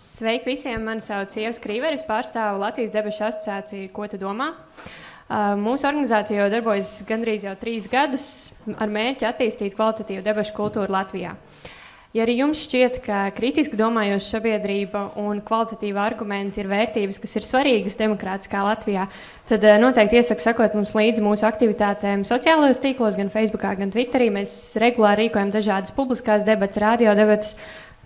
Sveiki visiem! Mani sauc Ieva Skrīvere, es pārstāvu Latvijas debešu asociāciju Ko tu domā? Mūsu organizācija jau darbojas gandrīz jau 3 gadus ar mērķi attīstīt kvalitatīvu debešu kultūru Latvijā. Ja arī jums šķiet, ka kritiski domājoša sabiedrība un kvalitatīva argumenti ir vērtības, kas ir svarīgas demokrātiskā Latvijā, tad noteikti iesaku sekot mums līdzi mūsu aktivitātēm sociālajos tīklos, gan Facebookā, gan Twitterī. Mēs regulāri rīkojam dažādas publiskās debates, radio debates,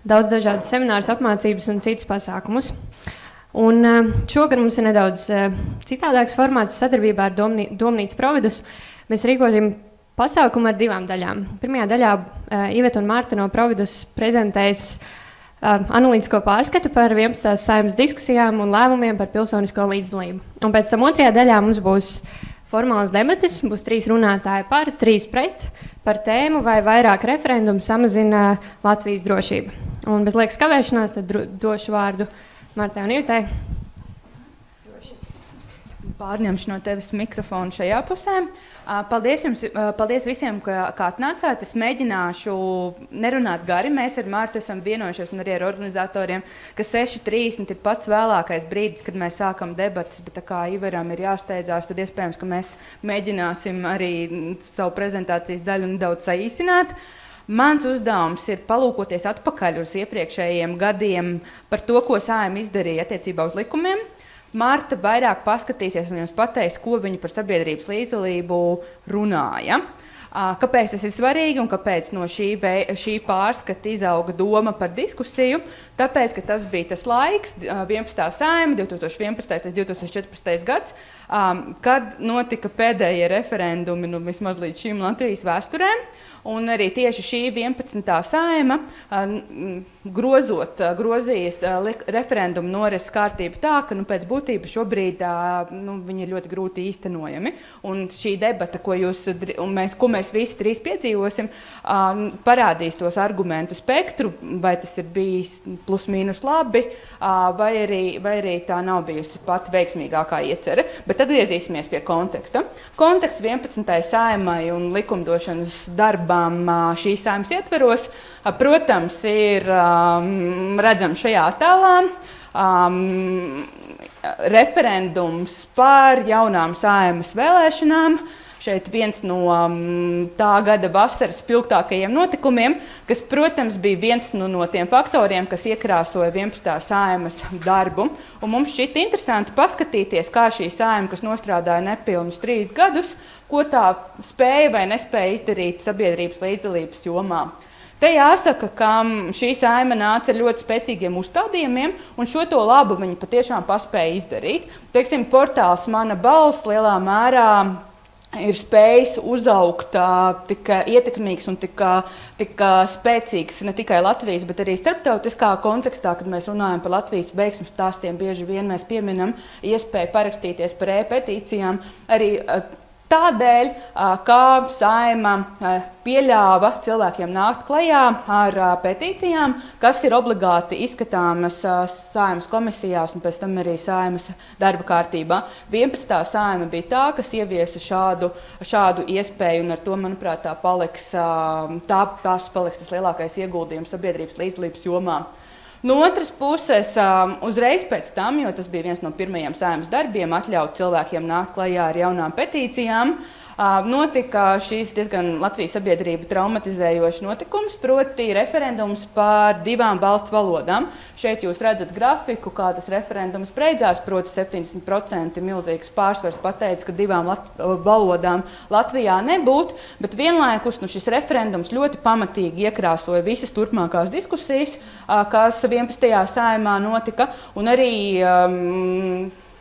daudz dažādas seminārus, apmācības un citus pasākumus. Un šogad mums ir nedaudz citādāks formāts sadarbībā ar Domnīcu Providus. Mēs rīkosim pasākumu ar 2 daļām. Pirmajā daļā Iveta un Marta no Providus prezentēs analītisko pārskatu par 11. Saeimas diskusijām un lēmumiem par pilsonisko līdzdalību. Un pēc tam otrajā daļā mums būs formāls debates, būs 3 runātāji par, 3 pret, par tēmu vai vairāk referendumu samazina Latvijas drošību. Un bez liekas kavēšanās tad došu vārdu Martai un Ivetai. Pārņemšu no tevis mikrofonu šajā pusē. Paldies visiem, ka atnācāt. Es mēģināšu nerunāt gari. Mēs ar Martu esam vienojušies un arī ar organizatoriem, ka 6:30 ir pats vēlākais brīdis, kad mēs sākam debatas, bet tā kā Iveram ir jāsteidzās, tad iespējams, ka mēs mēģināsim arī savu prezentācijas daļu nedaudz saīsināt. Mans uzdevums ir palūkoties atpakaļ uz iepriekšējiem gadiem par to, ko Saeima izdarīja attiecībā uz likumiem. Marta vairāk paskatīsies un jums pateiks, ko viņa par sabiedrības līdzdalību runāja. Kāpēc tas ir svarīgi un kāpēc no šī pārskata izauga doma par diskusiju? Tāpēc, ka tas bija tas laiks, 11. Saeima, 2011. līdz 2014. gads, kad notika pēdējie referendumi, vismaz līdz šīm Latvijas vēsturēm. Un arī tieši šī 11. Saeima grozījis referendumu norises kārtību tā, ka pēc būtības šobrīd viņi ir ļoti grūti īstenojami. Un šī debata, ko mēs visi 3 piedzīvosim, parādīs tos argumentu spektru, vai tas ir bijis plus mīnus labi, vai arī tā nav bijusi pat veiksmīgākā iecere. Bet atgriezīsimies pie konteksta. Konteksts 11. Saeimai un likumdošanas darbām šīs Saeimas ietveros, protams, ir redzams šajā attēlā. Referendums par jaunām Saeimas vēlēšanām. Šeit viens no tā gada vasaras spilgtākajiem notikumiem, kas, protams, bija viens no tiem faktoriem, kas iekrāsoja 11. Saeimas darbu. Un mums šķita interesanti paskatīties, kā šī Saeima, kas nostrādāja nepilnus 3 gadus, ko tā spēja vai nespēja izdarīt sabiedrības līdzdalības jomā. Te jāsaka, ka šī Saeima nāca ar ļoti spēcīgiem uzstādījumiem, un šo to labu viņi patiešām paspēja izdarīt. Teiksim, portāls Mana balss lielā mērā ir spējis uzaugt tik ietekmīgs un tik spēcīgs ne tikai Latvijas, bet arī starptautiskā kontekstā, kad mēs runājam par Latvijas veiksmu stāstiem, bieži vien mēs pieminam iespēju parakstīties par e-petīcijām. Arī tādēļ, ka Saeima pieļāva cilvēkiem nākt klajā ar petīcijām, kas ir obligāti izskatāmas Saeimas komisijās un pēc tam arī Saeimas darba kārtībā. 11. Saeima bija tā, kas ieviesa šādu iespēju, un ar to, manuprāt, tās paliks tas lielākais ieguldījums sabiedrības līdzdalības jomā. No otras puses, uzreiz pēc tam, jo tas bija viens no pirmajiem Saeimas darbiem, atļaut cilvēkiem nākt klajā ar jaunām petīcijām, notika šīs diezgan Latvijas sabiedrību traumatizējošs notikums, proti referendums par 2 valsts valodām. Šeit jūs redzat grafiku, kā tas referendums beidzās, proti 70% milzīgs pārsvars pateica, ka 2 valodām Latvijā nebūtu, bet vienlaikus šis referendums ļoti pamatīgi iekrāsoja visas turpmākās diskusijas, kas 11. Saeimā notika, un arī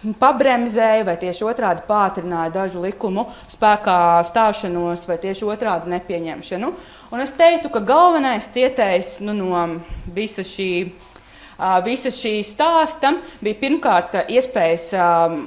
pabremzēja vai tieši otrādi pātrināja dažu likumu spēkā stāšanos vai tieši otrādi nepieņemšanu. Un es teiktu, ka galvenais cietējs no visa šī stāsta bija pirmkārt iespējas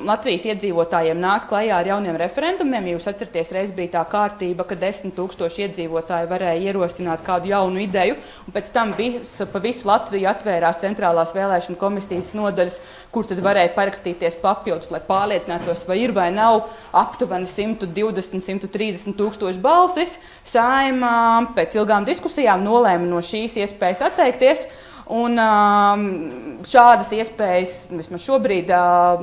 Latvijas iedzīvotājiem nākt klajā ar jauniem referendumiem. Jūs atceraties, reiz bija tā kārtība, ka 10 000 iedzīvotāji varēja ierosināt kādu jaunu ideju, un pēc tam pa visu Latviju atvērās centrālās vēlēšanu komisijas nodaļas, kur tad varēja parakstīties papildus, lai pārliecinātos, vai ir vai nav aptuveni 120–130 000 balsis. Saeima pēc ilgām diskusijām nolēma no šīs iespējas atteikties. Un šādas iespējas vismaz šobrīd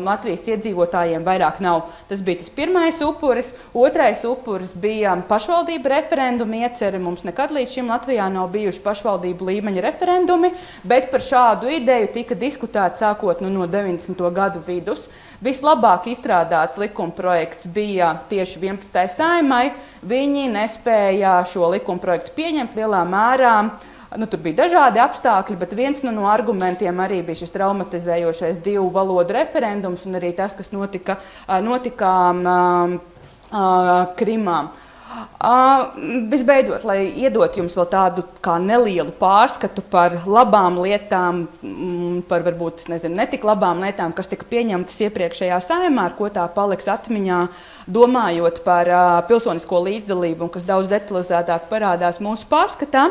Latvijas iedzīvotājiem vairāk nav. Tas bija tas pirmais upuris. Otrais upuris bija pašvaldību referendumu iecere. Mums nekad līdz šim Latvijā nav bijuši pašvaldību līmeņa referendumi, bet par šādu ideju tika diskutēts sākot no 90. gadu vidus. Vislabāk izstrādāts likumprojekts bija tieši 11. Saeimai. Viņi nespēja šo likumprojektu pieņemt lielā mērā. Tur bija dažādi apstākļi, bet viens no argumentiem arī bija šis traumatizējošais 2 valodu referendums un arī tas, kas notika Krimā. Visbeidzot, lai iedot jums vēl tādu kā nelielu pārskatu par labām lietām, par varbūt netik labām lietām, kas tika pieņemtas iepriekšējā Saeimā, ar ko tā paliks atmiņā, domājot par pilsonisko līdzdalību, un kas daudz detalizētāk parādās mūsu pārskatā.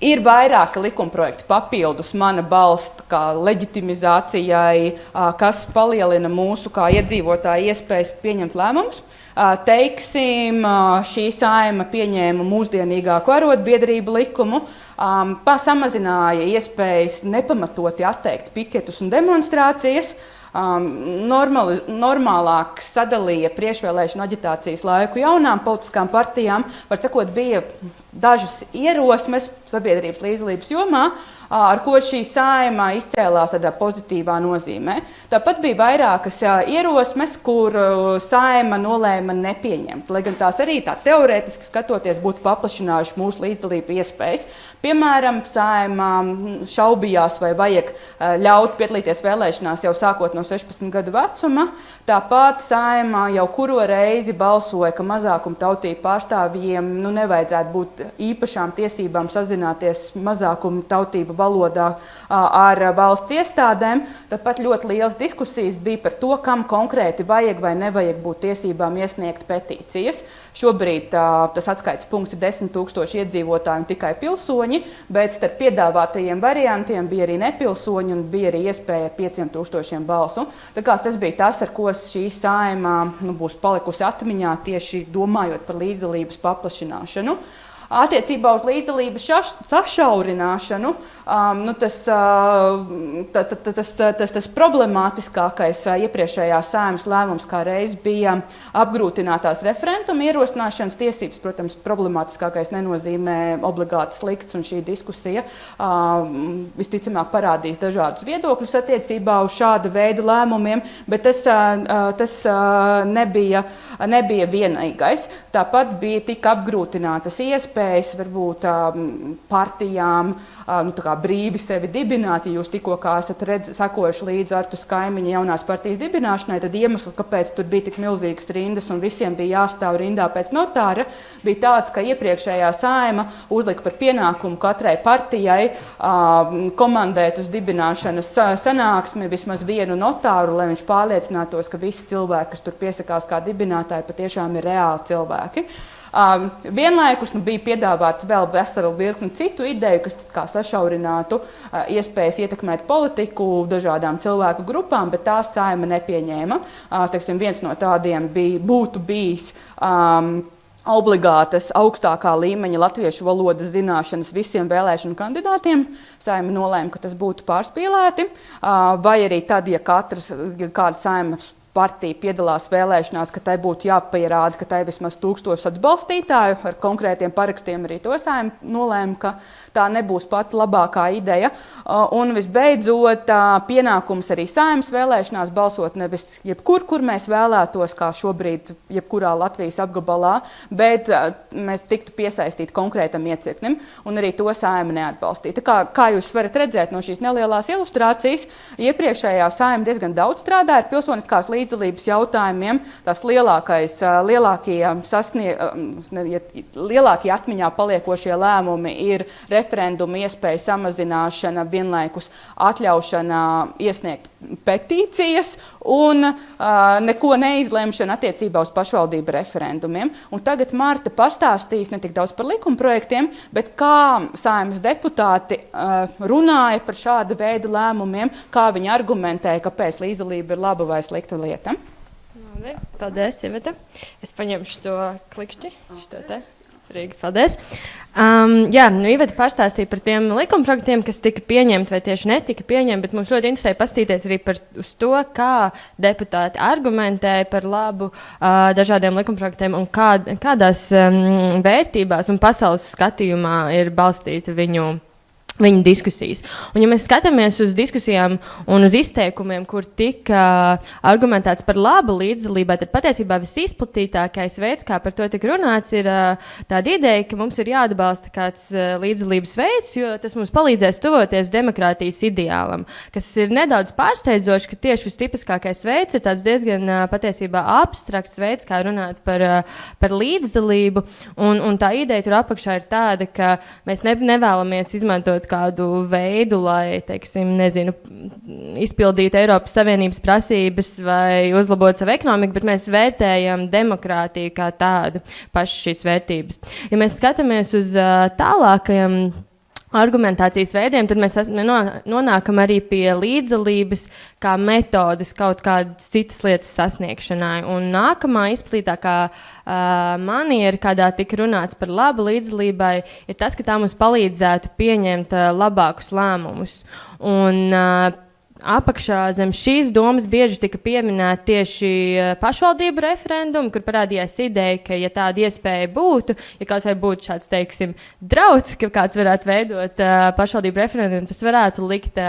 Ir vairāki likumprojekti papildus mana balsta kā leģitimizācijai, kas palielina mūsu kā iedzīvotāju iespējas pieņemt lēmumus. Teiksim, šī Saeima pieņēma mūsdienīgāku arotbiedrību likumu, samazināja iespējas nepamatoti atteikt piketus un demonstrācijas, normālāk sadalīja priekšvēlēšanu aģitācijas laiku jaunām politiskām partijām. Var sakot, bija dažas ierosmes sabiedrības līdzdalības jomā, ar ko šī Saeima izcēlās tādā pozitīvā nozīmē. Tāpat bija vairākas ierosmes, kur Saeima nolēma nepieņemt, lai gan tās arī tā teorētiski skatoties būtu paplašinājuši mūsu līdzdalību iespējas. Piemēram, Saeima šaubījās, vai vajag ļaut piedalīties vēlēšanās jau sākot no 16 gadu vecuma. Tāpat Saeima jau kuro reizi balsoja, ka mazākumtautību pārstāvjiem nevajadzētu būt īpašām tiesībām sazināties mazākumtautību valodā ar valsts iestādēm. Tāpat ļoti liels diskusijas bija par to, kam konkrēti vajag vai nevajag būt tiesībām iesniegt petīcijas. Šobrīd tas atskaites punkts ir 10 000 iedzīvotāji un tikai pilsoņi, bet starp piedāvātajiem variantiem bija arī nepilsoņi un bija arī iespēja 5000 balsu. Tā kā tas bija tas, ar ko šī Saeima būs palikusi atmiņā, tieši domājot par līdzdalības paplašināšanu. Attiecībā uz līdzdalības sašaurināšanu, tas problemātiskākais iepriekšējā Saeimas lēmums kā reiz bija apgrūtinātās referenduma ierosināšanas tiesības. Protams, problemātiskākais nenozīmē obligāti slikts, un šī diskusija visticamāk parādīs dažādus viedokļus attiecībā uz šāda veida lēmumiem, bet tas nebija vienīgais. Tāpat bija tik apgrūtinātas iespējas varbūt partijām brīvi sevi dibināt. Ja jūs tikko esat sekojuši līdzi Artus Kaimiņa jaunās partijas dibināšanai, tad iemesls, kāpēc tur bija tik milzīgas rindas un visiem bija jāstāv rindā pēc notāra, bija tāds, ka iepriekšējā Saeima uzlika par pienākumu katrai partijai komandēt uz dibināšanas sanāksmi vismaz vienu notāru, lai viņš pārliecinātos, ka visi cilvēki, kas tur piesakās kā dibinātāji, patiešām ir reāli cilvēki. Vienlaikus bija piedāvāts vēl veselu virkni citu ideju, kas kā sašaurinātu iespējas ietekmēt politiku dažādām cilvēku grupām, bet tās Saeima nepieņēma. Teiksim, viens no tādiem būtu bijis obligātas augstākā līmeņa latviešu valodas zināšanas visiem vēlēšanu kandidātiem. Saeima nolēma, ka tas būtu pārspīlēti, vai arī tad, ja kāda Saeimas partija piedalās vēlēšanās, ka tai būtu jāpierāda, ka tai vismaz 1000 atbalstītāju ar konkrētiem parakstiem. Arī to Saeima nolēma, ka tā nebūs pat labākā ideja. Un visbeidzot, pienākums arī Saeimas vēlēšanās balsot nevis jebkur, kur mēs vēlētos, kā šobrīd jebkurā Latvijas apgabalā, bet mēs tiktu piesaistīti konkrētam iecirknim, un arī to Saeima neatbalstīja. Kā jūs varat redzēt no šīs nelielās ilustrācijas, iepriekšējā Saeima diezgan daudz strādāja ar pilsoniskās līdzdalības jautājumiem. Tās lielākie atmiņā paliekošie lēmumi ir referenduma iespēja samazināšana, vienlaikus atļaušana iesniegt petīcijas un neko neizlemšana attiecībā uz pašvaldību referendumiem. Un tagad Marta pastāstīs ne tik daudz par likumprojektiem, bet kā Saeimas deputāti runāja par šāda veida lēmumiem, kā viņi argumentēja, kāpēc līdzdalība ir laba vai slikta lieta. Paldies, Iveta. Es paņemšu to klikšķi. Šito te. Rīgi, paldies. Jā, Iveta pastāstīja par tiem likumprojektiem, kas tika pieņemti vai tieši netika pieņemti, bet mums ļoti interesē paskatīties arī uz to, kā deputāti argumentē par labu dažādiem likumprojektiem un kādās vērtībās un pasaules skatījumā ir balstīta viņu diskusijas. Un, ja mēs skatāmies uz diskusijām un uz izteikumiem, kur tika argumentēts par labu līdzdalībai, tad patiesībā visizplatītākais veids, kā par to tika runāts, ir tāda ideja, ka mums ir jāatbalsta kāds līdzdalības veids, jo tas mums palīdzēs tuvoties demokrātijas ideālam, kas ir nedaudz pārsteidzoši, ka tieši vistipiskākais veids ir tāds diezgan patiesībā abstrakts veids, kā runāt par līdzdalību, un tā ideja tur apakšā ir tāda, ka mēs nevēlamies izmantot kādu veidu, lai, teiksim, izpildītu Eiropas Savienības prasības vai uzlabotu savu ekonomiku, bet mēs vērtējam demokrātiju kā tādu pašu šīs vērtības. Ja mēs skatāmies uz tālākajiem argumentācijas veidiem, tad mēs nonākam arī pie līdzdalības kā metodes kaut kādas citas lietas sasniegšanai. Un nākamā izplatītākā maniera, kādā tika runāts par labu līdzdalībai, ir tas, ka tā mums palīdzētu pieņemt labākus lēmumus. Un apakšā zem šīs domas bieži tika pieminēta tieši pašvaldību referendumu, kur parādījās ideja, ka, ja tāda iespēja būtu, ja kaut vai būtu šāds, teiksim, drauds, ka kāds varētu veidot pašvaldību referendumu, tas varētu likt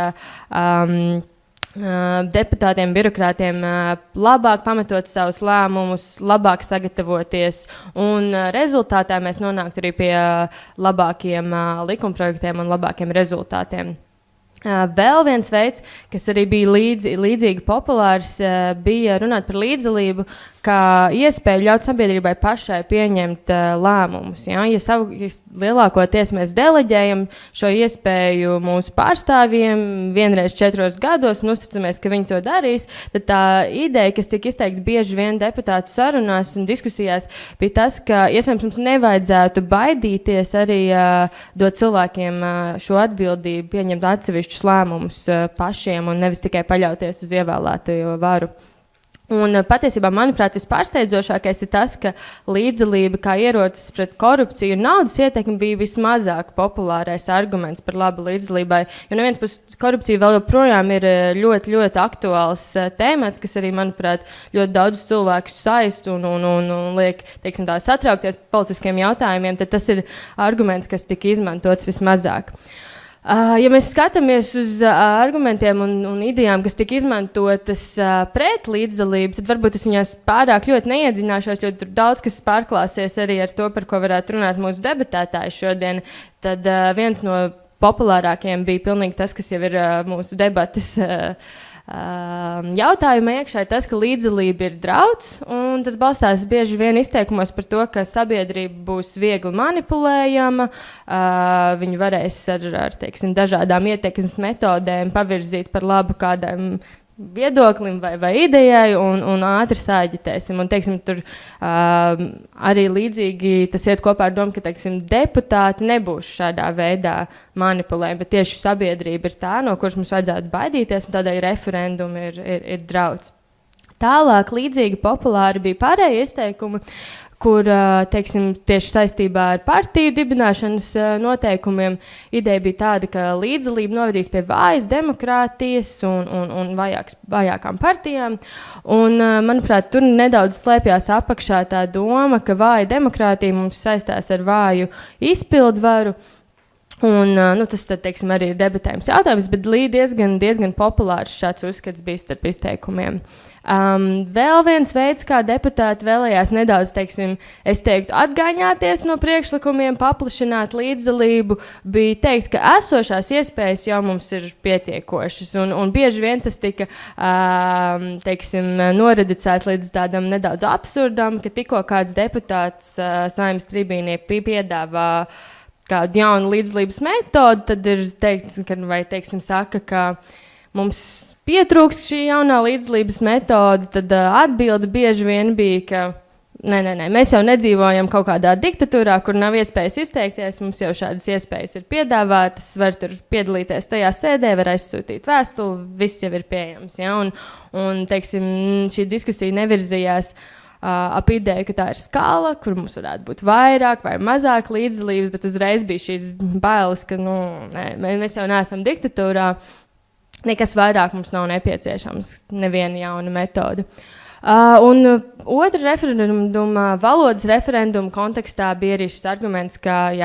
deputātiem, birokrātiem labāk pamatot savus lēmumus, labāk sagatavoties, un rezultātā mēs nonāktu arī pie labākiem likumprojektiem un labākiem rezultātiem. Vēl viens veids, kas arī bija līdzīgi populārs, bija runāt par līdzdalību, kā iespēju ļaut sabiedrībai pašai pieņemt lēmumus. Ja lielākoties mēs deleģējam šo iespēju mūsu pārstāvjiem vienreiz 4 gados un uzticamies, ka viņi to darīs, tad tā ideja, kas tika izteikta bieži vien deputātu sarunās un diskusijās, bija tas, ka iespējams mums nevajadzētu baidīties arī dot cilvēkiem šo atbildību, pieņemt atsevišķus lēmumus pašiem un nevis tikai paļauties uz ievēlēto varu. Un patiesībā, manuprāt, vispārsteidzošākais ir tas, ka līdzdalība kā ierocis pret korupciju un naudas ietekmi bija vismazāk populārais arguments par labu līdzdalībai. Jo no vienas puses korupcija vēl joprojām ir ļoti, ļoti aktuāls tēmats, kas arī, manuprāt, ļoti daudz cilvēkus saist un liek, teiksim tā, satraukties par politiskiem jautājumiem, tad tas ir arguments, kas tika izmantots vismazāk. Ja mēs skatāmies uz argumentiem un idejām, kas tika izmantotas pret līdzdalību, tad varbūt es viņās pārāk ļoti neiedziļināšos, jo tur daudz kas pārklāsies arī ar to, par ko varētu runāt mūsu debatētāji šodien. Tad viens no populārākajiem bija pilnīgi tas, kas jau ir mūsu debates jautājuma iekšā, ir tas, ka līdzdalība ir drauds, un tas balstās bieži vien izteikumos par to, ka sabiedrība būs viegli manipulējama, viņi varēs ar teiksim, dažādām ietekmes metodēm pavirzīt par labu kādam viedoklim vai idejai un ātri sāģitēsim. Un, teiksim, tur arī līdzīgi tas iet kopā ar domu, ka, teiksim, deputāti nebūs šādā veidā manipulējumi, bet tieši sabiedrība ir tā, no kuras mums vajadzētu baidīties, un tādēļ referendumi ir drauds. Tālāk līdzīgi populāri bija pārējie izteikumi, kur, teiksim, tieši saistībā ar partiju dibināšanas noteikumiem ideja bija tāda, ka līdzdalība novedīs pie vājas demokrātijas un vājākām partijām. Un, manuprāt, tur nedaudz slēpjās apakšā tā doma, ka vāja demokrātija mums saistās ar vāju izpildvaru. Un, tas, tad, teiksim, arī ir debatējums jautājums, bet diezgan populārs šāds uzskats bija starp izteikumiem. Vēl viens veids, kā deputāti vēlējās nedaudz, teiksim, es teiktu, atgaiņāties no priekšlikumiem, paplašināt līdzdalību, bija teikt, ka esošās iespējas jau mums ir pietiekošas. Un bieži vien tas tika, teiksim, noreducēts līdz tādam nedaudz absurdam, ka tikko kāds deputāts Saeimas tribīnē piedāvā kādu jaunu līdzdalības metodu, tad ir teikts, vai, teiksim, saka, ka mums pietrūks šī jaunā līdzdalības metode, tad atbilde bieži vien bija, ka nē, mēs jau nedzīvojam kaut kādā diktatūrā, kur nav iespējas izteikties, mums jau šādas iespējas ir piedāvātas, var tur piedalīties tajā sēdē, var aizsūtīt vēstuli, viss jau ir pieejams. Ja? Un teiksim, šī diskusija nevirzījās ap ideju, ka tā ir skala, kur mums varētu būt vairāk vai mazāk līdzdalības, bet uzreiz bija šīs bailes, ka mēs jau neesam diktatūrā, nekas vairāk mums nav nepieciešams, neviena jauna metode. Un otra referenduma, valodas referenduma kontekstā bija arī šis arguments, ka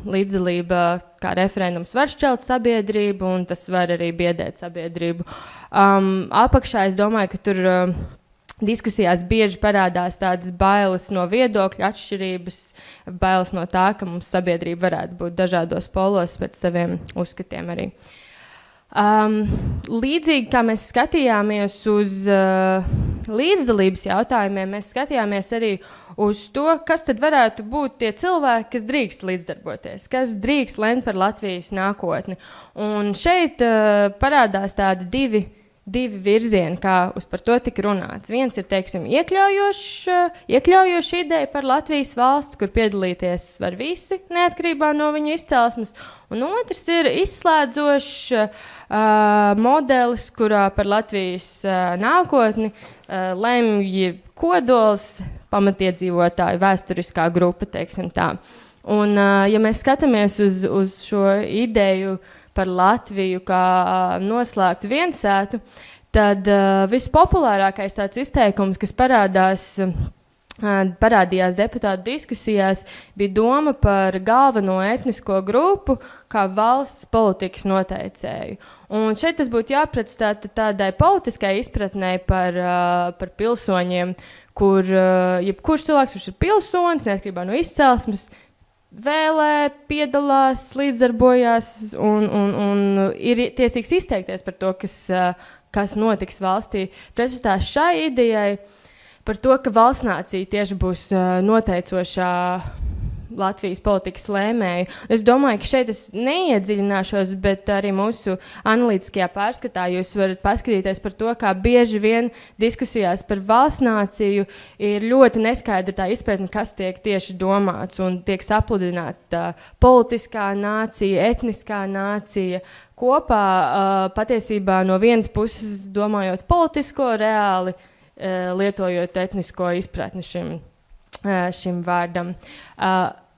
līdzdalība kā referendums var šķelt sabiedrību, un tas var arī biedēt sabiedrību. Apakšā es domāju, ka tur diskusijās bieži parādās tādas bailes no viedokļu atšķirības, bailes no tā, ka mums sabiedrība varētu būt dažādos polos pēc saviem uzskatiem arī. Līdzīgi kā mēs skatījāmies uz līdzdalības jautājumiem, mēs skatījāmies arī uz to, kas tad varētu būt tie cilvēki, kas drīkst līdzdarboties, kas drīkst lemt par Latvijas nākotni. Un šeit parādās tādi divi virzieni, kā par to tika runāts. Viens ir, teiksim, iekļaujoša ideja par Latvijas valsts, kur piedalīties var visi, neatkarībā no viņu izcelsmes. Un otrs ir izslēdzošs modelis, kurā par Latvijas nākotni lemj kodols, pamatiedzīvotāju, vēsturiskā grupa, teiksim tā. Un, ja mēs skatāmies uz šo ideju par Latviju kā noslēgtu viensētu, tad vispopulārākais tāds izteikums, kas parādījās deputātu diskusijās, bija doma par galveno etnisko grupu kā valsts politikas noteicēju. Un šeit tas būtu jāpretstāta tādai politiskai izpratnē par pilsoņiem, kur jebkurš cilvēks, kurš ir pilsonis, neatkarībā no izcelsmes, vēlē, piedalās, līdzdarbojās un ir tiesīgs izteikties par to, kas notiks valstī. Pretstatā šai idejai par to, ka valstnācija tieši būs noteicošā Latvijas politikas lēmēju. Es domāju, ka šeit es neiedziļināšos, bet arī mūsu analītiskajā pārskatā jūs varat paskatīties par to, kā bieži vien diskusijās par valstnāciju ir ļoti neskaidra tā izpratne, kas tiek tieši domāts un tiek sapludināta politiskā nācija, etniskā nācija kopā, patiesībā no vienas puses domājot politisko reāli, lietojot etnisko izpratni šim vārdam.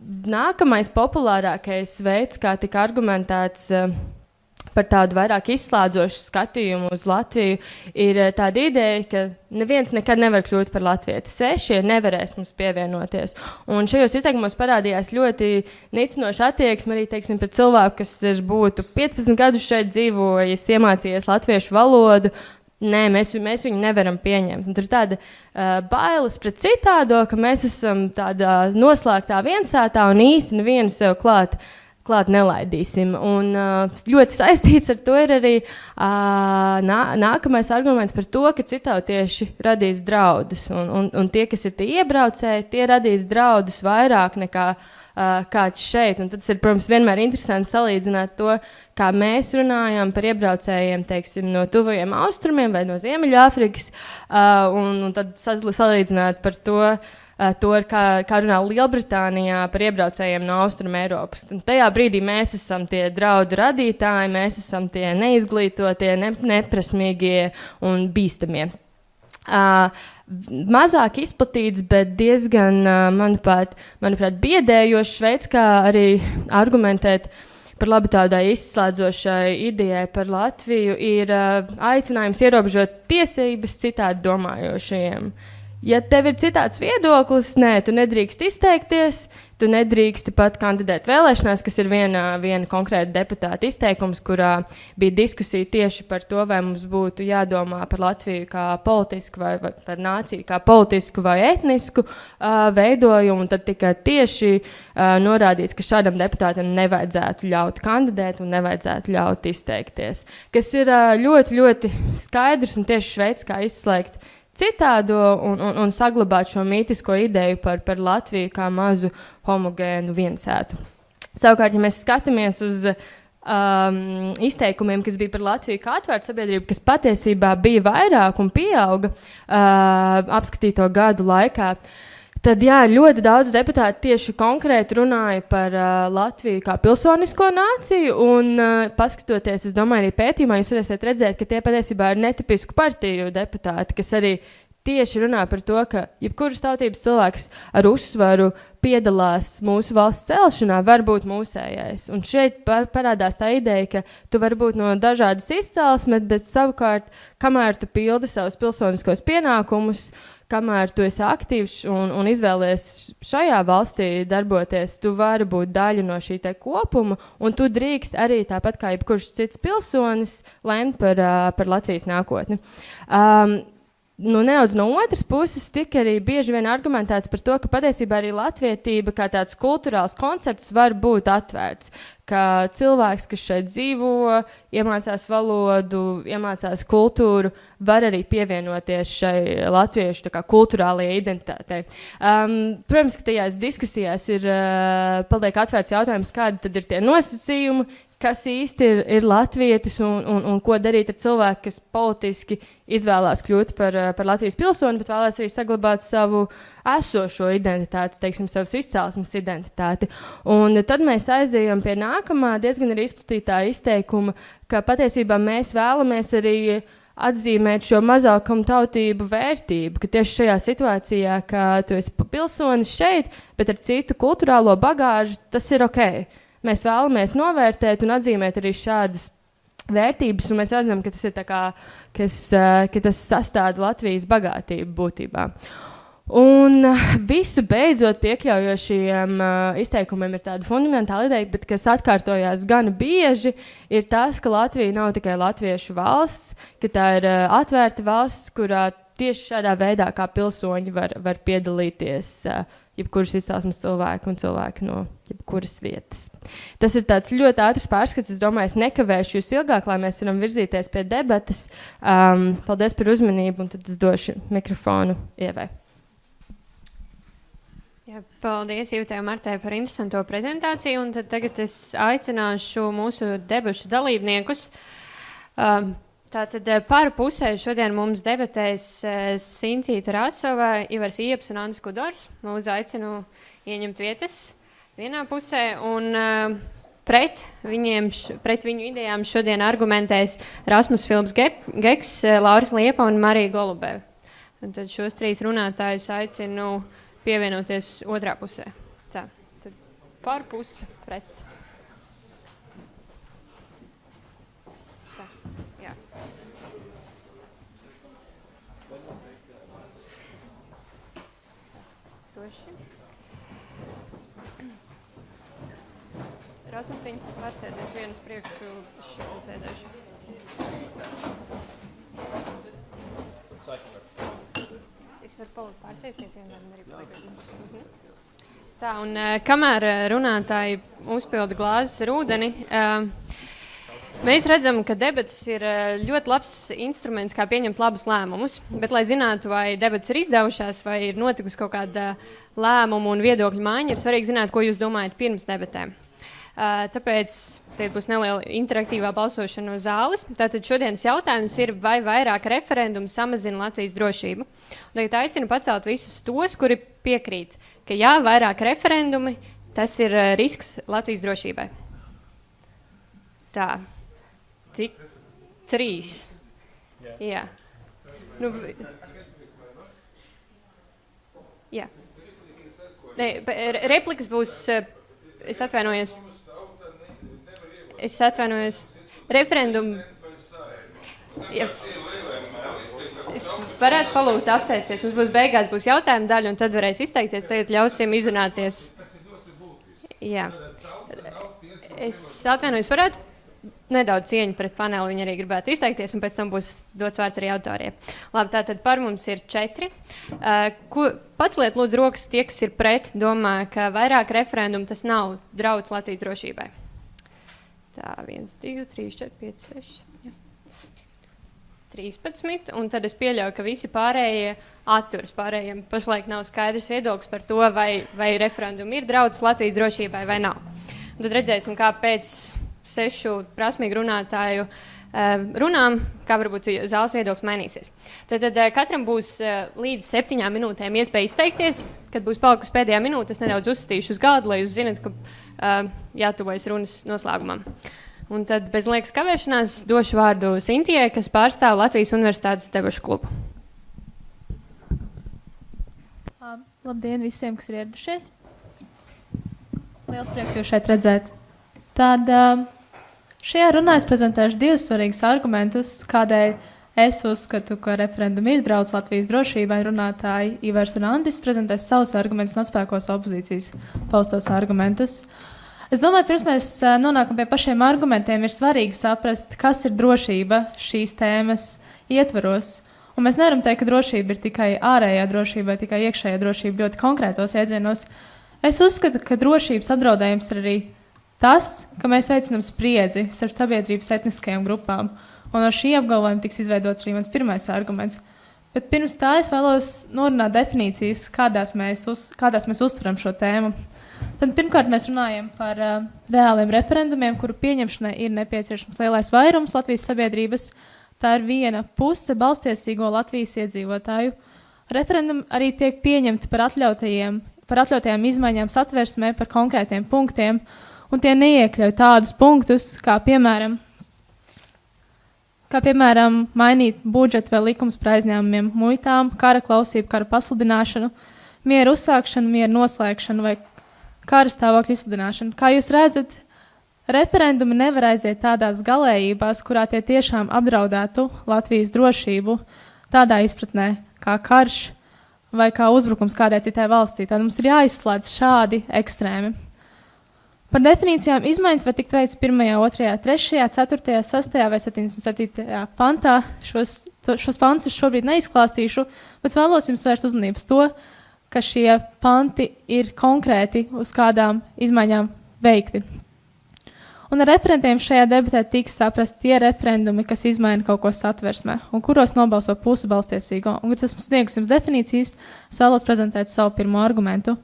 Nākamais populārākais veids, kā tika argumentēts par tādu vairāk izslēdzošu skatījumu uz Latviju, ir tāda ideja, ka neviens nekad nevar kļūt par latvieti. Svešie nevarēs mums pievienoties. Un šajos izteikumos parādījās ļoti nicinoša attieksme arī, teiksim, pret cilvēku, kas būtu 15 gadus šeit dzīvojis, iemācījies latviešu valodu. Nē, mēs viņu nevaram pieņemt. Un tur ir tāda bailes pret citādo, ka mēs esam tādā noslēgtā viensētā un īsti nevienu sev klāt nelaidīsim. Un ļoti saistīts ar to ir arī nākamais arguments par to, ka citautieši radīs draudus. Un tie, kas ir tie iebraucēji, tie radīs draudus vairāk nekā kāds šeit. Un tas ir, protams, vienmēr interesanti salīdzināt to, kā mēs runājam par iebraucējiem, teiksim, no tuvajiem austrumiem vai no Ziemeļāfrikas, un tad salīdzināt par to kā runā Lielbritānijā par iebraucējiem no Austrumu Eiropas. Un tajā brīdī mēs esam tie draudu radītāji, mēs esam tie neizglītotie, neprasmīgie un bīstamie. Mazāk izplatīts, bet diezgan, manuprāt, biedējošs veids, kā arī argumentēt par labi tādai izslēdzošai idejai par Latviju, ir aicinājums ierobežot tiesības citādi domājošajiem. Ja tev ir citāds viedoklis, tu nedrīkst izteikties, tu nedrīksti pat kandidēt vēlēšanās, kas ir viena konkrēta deputāta izteikums, kurā bija diskusija tieši par to, vai mums būtu jādomā par Latviju kā politisku vai par nāciju kā politisku vai etnisku veidojumu, un tad tika tieši norādīts, ka šādam deputātam nevajadzētu ļaut kandidēt un nevajadzētu ļaut izteikties, kas ir ļoti, ļoti skaidrs un tieši veids, kā izslēgt citādo un saglabāt šo mītisko ideju par Latviju kā mazu homogēnu viensētu. Savukārt, ja mēs skatāmies uz izteikumiem, kas bija par Latviju kā atvērtu sabiedrību, kas patiesībā bija vairāk un pieauga apskatīto gadu laikā, tad ļoti daudz deputāti tieši konkrēti runāja par Latviju kā pilsonisko nāciju, un paskatoties, es domāju, arī pētījumā jūs varēsiet redzēt, ka tie patiesībā ir netipisku partiju deputāti, kas arī tieši runā par to, ka jebkuras tautības cilvēks ar uzsvaru piedalās mūsu valsts celšanā, var būt mūsējais. Un šeit parādās tā ideja, ka tu vari būt no dažādas izcelsmes, bet savukārt, kamēr tu pildi savus pilsoniskos pienākumus, kamēr tu esi aktīvs un izvēlies šajā valstī darboties, tu vari būt daļa no šī te kopuma, un tu drīkst arī tāpat kā jebkurš cits pilsonis lemt par Latvijas nākotni. Nedaudz no otras puses tika arī bieži vien argumentēts par to, ka patiesībā arī latvietība kā tāds kulturāls koncepts var būt atvērts. Ka cilvēks, kas šeit dzīvo, iemācās valodu, iemācās kultūru, var arī pievienoties šai latviešu kulturālajai identitātei. Protams, ka tajās diskusijās paliek atvērts jautājums, kādi tad ir tie nosacījumi, kas īsti ir latvietis un ko darīt ar cilvēku, kas politiski izvēlās kļūt par Latvijas pilsoni, bet vēlēs arī saglabāt savu esošo identitāti, teiksim, savas izcelsmes identitāti. Un tad mēs aizējām pie nākamā diezgan arī izplatītā izteikuma, ka patiesībā mēs vēlamies arī atzīmēt šo mazākumu tautību vērtību, ka tieši šajā situācijā, ka tu esi pilsonis šeit, bet ar citu kulturālo bagāžu, tas ir ok. Mēs vēlamies novērtēt un atzīmēt arī šādas vērtības, un mēs redzam, ka tas ir tā kā, ka tas sastāda Latvijas bagātību būtībā. Un visu beidzot piekļaujošiem izteikumiem ir tāda fundamentāla ideja, bet kas atkārtojās gana bieži, ir tas, ka Latvija nav tikai latviešu valsts, ka tā ir atvērta valsts, kurā tieši šādā veidā kā pilsoņi var piedalīties jebkuras izcelsmes cilvēku un cilvēku no jebkuras vietas. Tas ir tāds ļoti ātrs pārskats. Es domāju, es nekavēšu jūs ilgāk, lai mēs varam virzīties pie debates. Paldies par uzmanību, un tad es došu mikrofonu Ievai. Jā, paldies Ivtai un Martai par interesanto prezentāciju, un tad tagad es aicināšu mūsu debašu dalībniekus. Tātad par pusē šodien mums debatēs Sintīta Rasova, Ivars Ieps un Andris Kudors. Lūdzu, aicinu ieņemt vietas vienā pusē, un pret viņu idejām šodien argumentēs Rasmus Filips Geks, Lauris Liepa un Marija Golubeva. Un tad šos trīs runātājus aicinu pievienoties otrā pusē. Tā, tad par pusi pret. Rasmus, viņi var sēdēs vienus priekšu šodien sēdēšu. Es varu pārsēsties vienmēr un arī palikt. Tā, un kamēr runātāji uzpilda glāzes ar ūdeni, mēs redzam, ka debates ir ļoti labs instruments, kā pieņemt labus lēmumus, bet, lai zinātu, vai debates ir izdevušās, vai ir notikusi kaut kāda lēmuma un viedokļu maiņa, ir svarīgi zināt, ko jūs domājat pirms debatēm. Tāpēc te būs neliela interaktīvā balsošana no zāles. Tātad šodienas jautājums ir, vai vairāk referendumu samazina Latvijas drošību. Un tagad aicinu pacelt visus tos, kuri piekrīt, ka jā, vairāk referendumi, tas ir risks Latvijas drošībai. Tā. Tik 3. Jā. Jā. Ne, replikas būs, es atvainojos. Referendumu. Ja. Es varētu palūgt apsēsties. Mums beigās būs jautājuma daļa, un tad varēs izteikties. Tagad ļausim izrunāties. Jā. Es atvainojos, varētu nedaudz cieņu pret paneli. Viņi arī gribētu izteikties, un pēc tam būs dots vārds arī autoriem. Labi, tātad par mums ir 4. Paceliet lūdzu rokas tie, kas ir pret, domā, ka vairāk referendumu tas nav drauds Latvijas drošībai. Tā, 1, 2, 3, 4, 5, 6, 13, un tad es pieļauju, ka visi pārējie atturas. Pārējiem pašlaik nav skaidrs viedoklis par to, vai referendumi ir drauds Latvijas drošībai vai nav. Un tad redzēsim, kā pēc 6 prasmīgu runātāju runām, kā varbūt zāles viedoklis mainīsies. Tad katram būs līdz 7 minūtēm iespēja izteikties. Kad būs palikusi pēdējā minūte, es nedaudz uzstīšu uz galdu, lai jūs zinat, ka jātuvojas runas noslēgumam. Un tad bez liekas kavēšanās došu vārdu Sintijai, kas pārstāv Latvijas Universitātes debašu klubu. Labdien visiem, kas ir ieradušies. Liels prieks jūs šeit redzēt. Tad šajā runā es prezentēšu 2 svarīgus argumentus, kādēļ es uzskatu, ka referendumi ir draudz Latvijas drošībai. Runātāji Ivars un Andis prezentēs savus argumentus un atspēkos opozīcijas paustos argumentus. Es domāju, pirms mēs nonākam pie pašiem argumentiem, ir svarīgi saprast, kas ir drošība šīs tēmas ietvaros. Un mēs nevaram teikt, ka drošība ir tikai ārējā drošība vai tikai iekšējā drošība ļoti konkrētos iedzienos. Es uzskatu, ka drošības apdraudējums ir arī tas, ka mēs veicinām spriedzi starp sabiedrības etniskajām grupām. Un no šī apgalvojuma tiks izveidots arī mans pirmais arguments. Bet pirms tā es vēlos norunāt definīcijas, kādās mēs uztveram šo tēmu. Tad pirmkārt mēs runājam par reāliem referendumiem, kuru pieņemšanai ir nepieciešams lielais vairums Latvijas sabiedrības. Tā ir viena puse balstiesīgo Latvijas iedzīvotāju. Referendumi arī tiek pieņemti par atļautajām izmaiņām satversmē par konkrētiem punktiem, un tie neiekļauj tādus punktus, kā piemēram mainīt budžetu vai likums par aizņēmumiem, muitām, kara klausību, kara pasludināšanu, mieru uzsākšanu, mieru noslēgšanu vai kara stāvokļa izsludināšanu. Kā jūs redzat, referendumi nevar aiziet tādās galējībās, kurā tie tiešām apdraudētu Latvijas drošību tādā izpratnē kā karš vai kā uzbrukums kādai citai valstī. Tad mums ir jāizslēdz šādi ekstrēmi. Par definīcijām izmaiņas var tikt veikts 1., 2., 3., 4., 6. vai 77. pantā. Šos pantus es šobrīd neizklāstīšu, bet vēlos jums vērst uzmanības to, ka šie panti ir konkrēti uz kādām izmaiņām veikti. Un ar referentiem šajā debatē tiks saprast tie referendumi, kas izmaina kaut ko satversmē, un kuros nobalso pusi balstiesīgo. Un, kad esmu sniegus jums definīcijas, es vēlos prezentēt savu pirmo argumentu.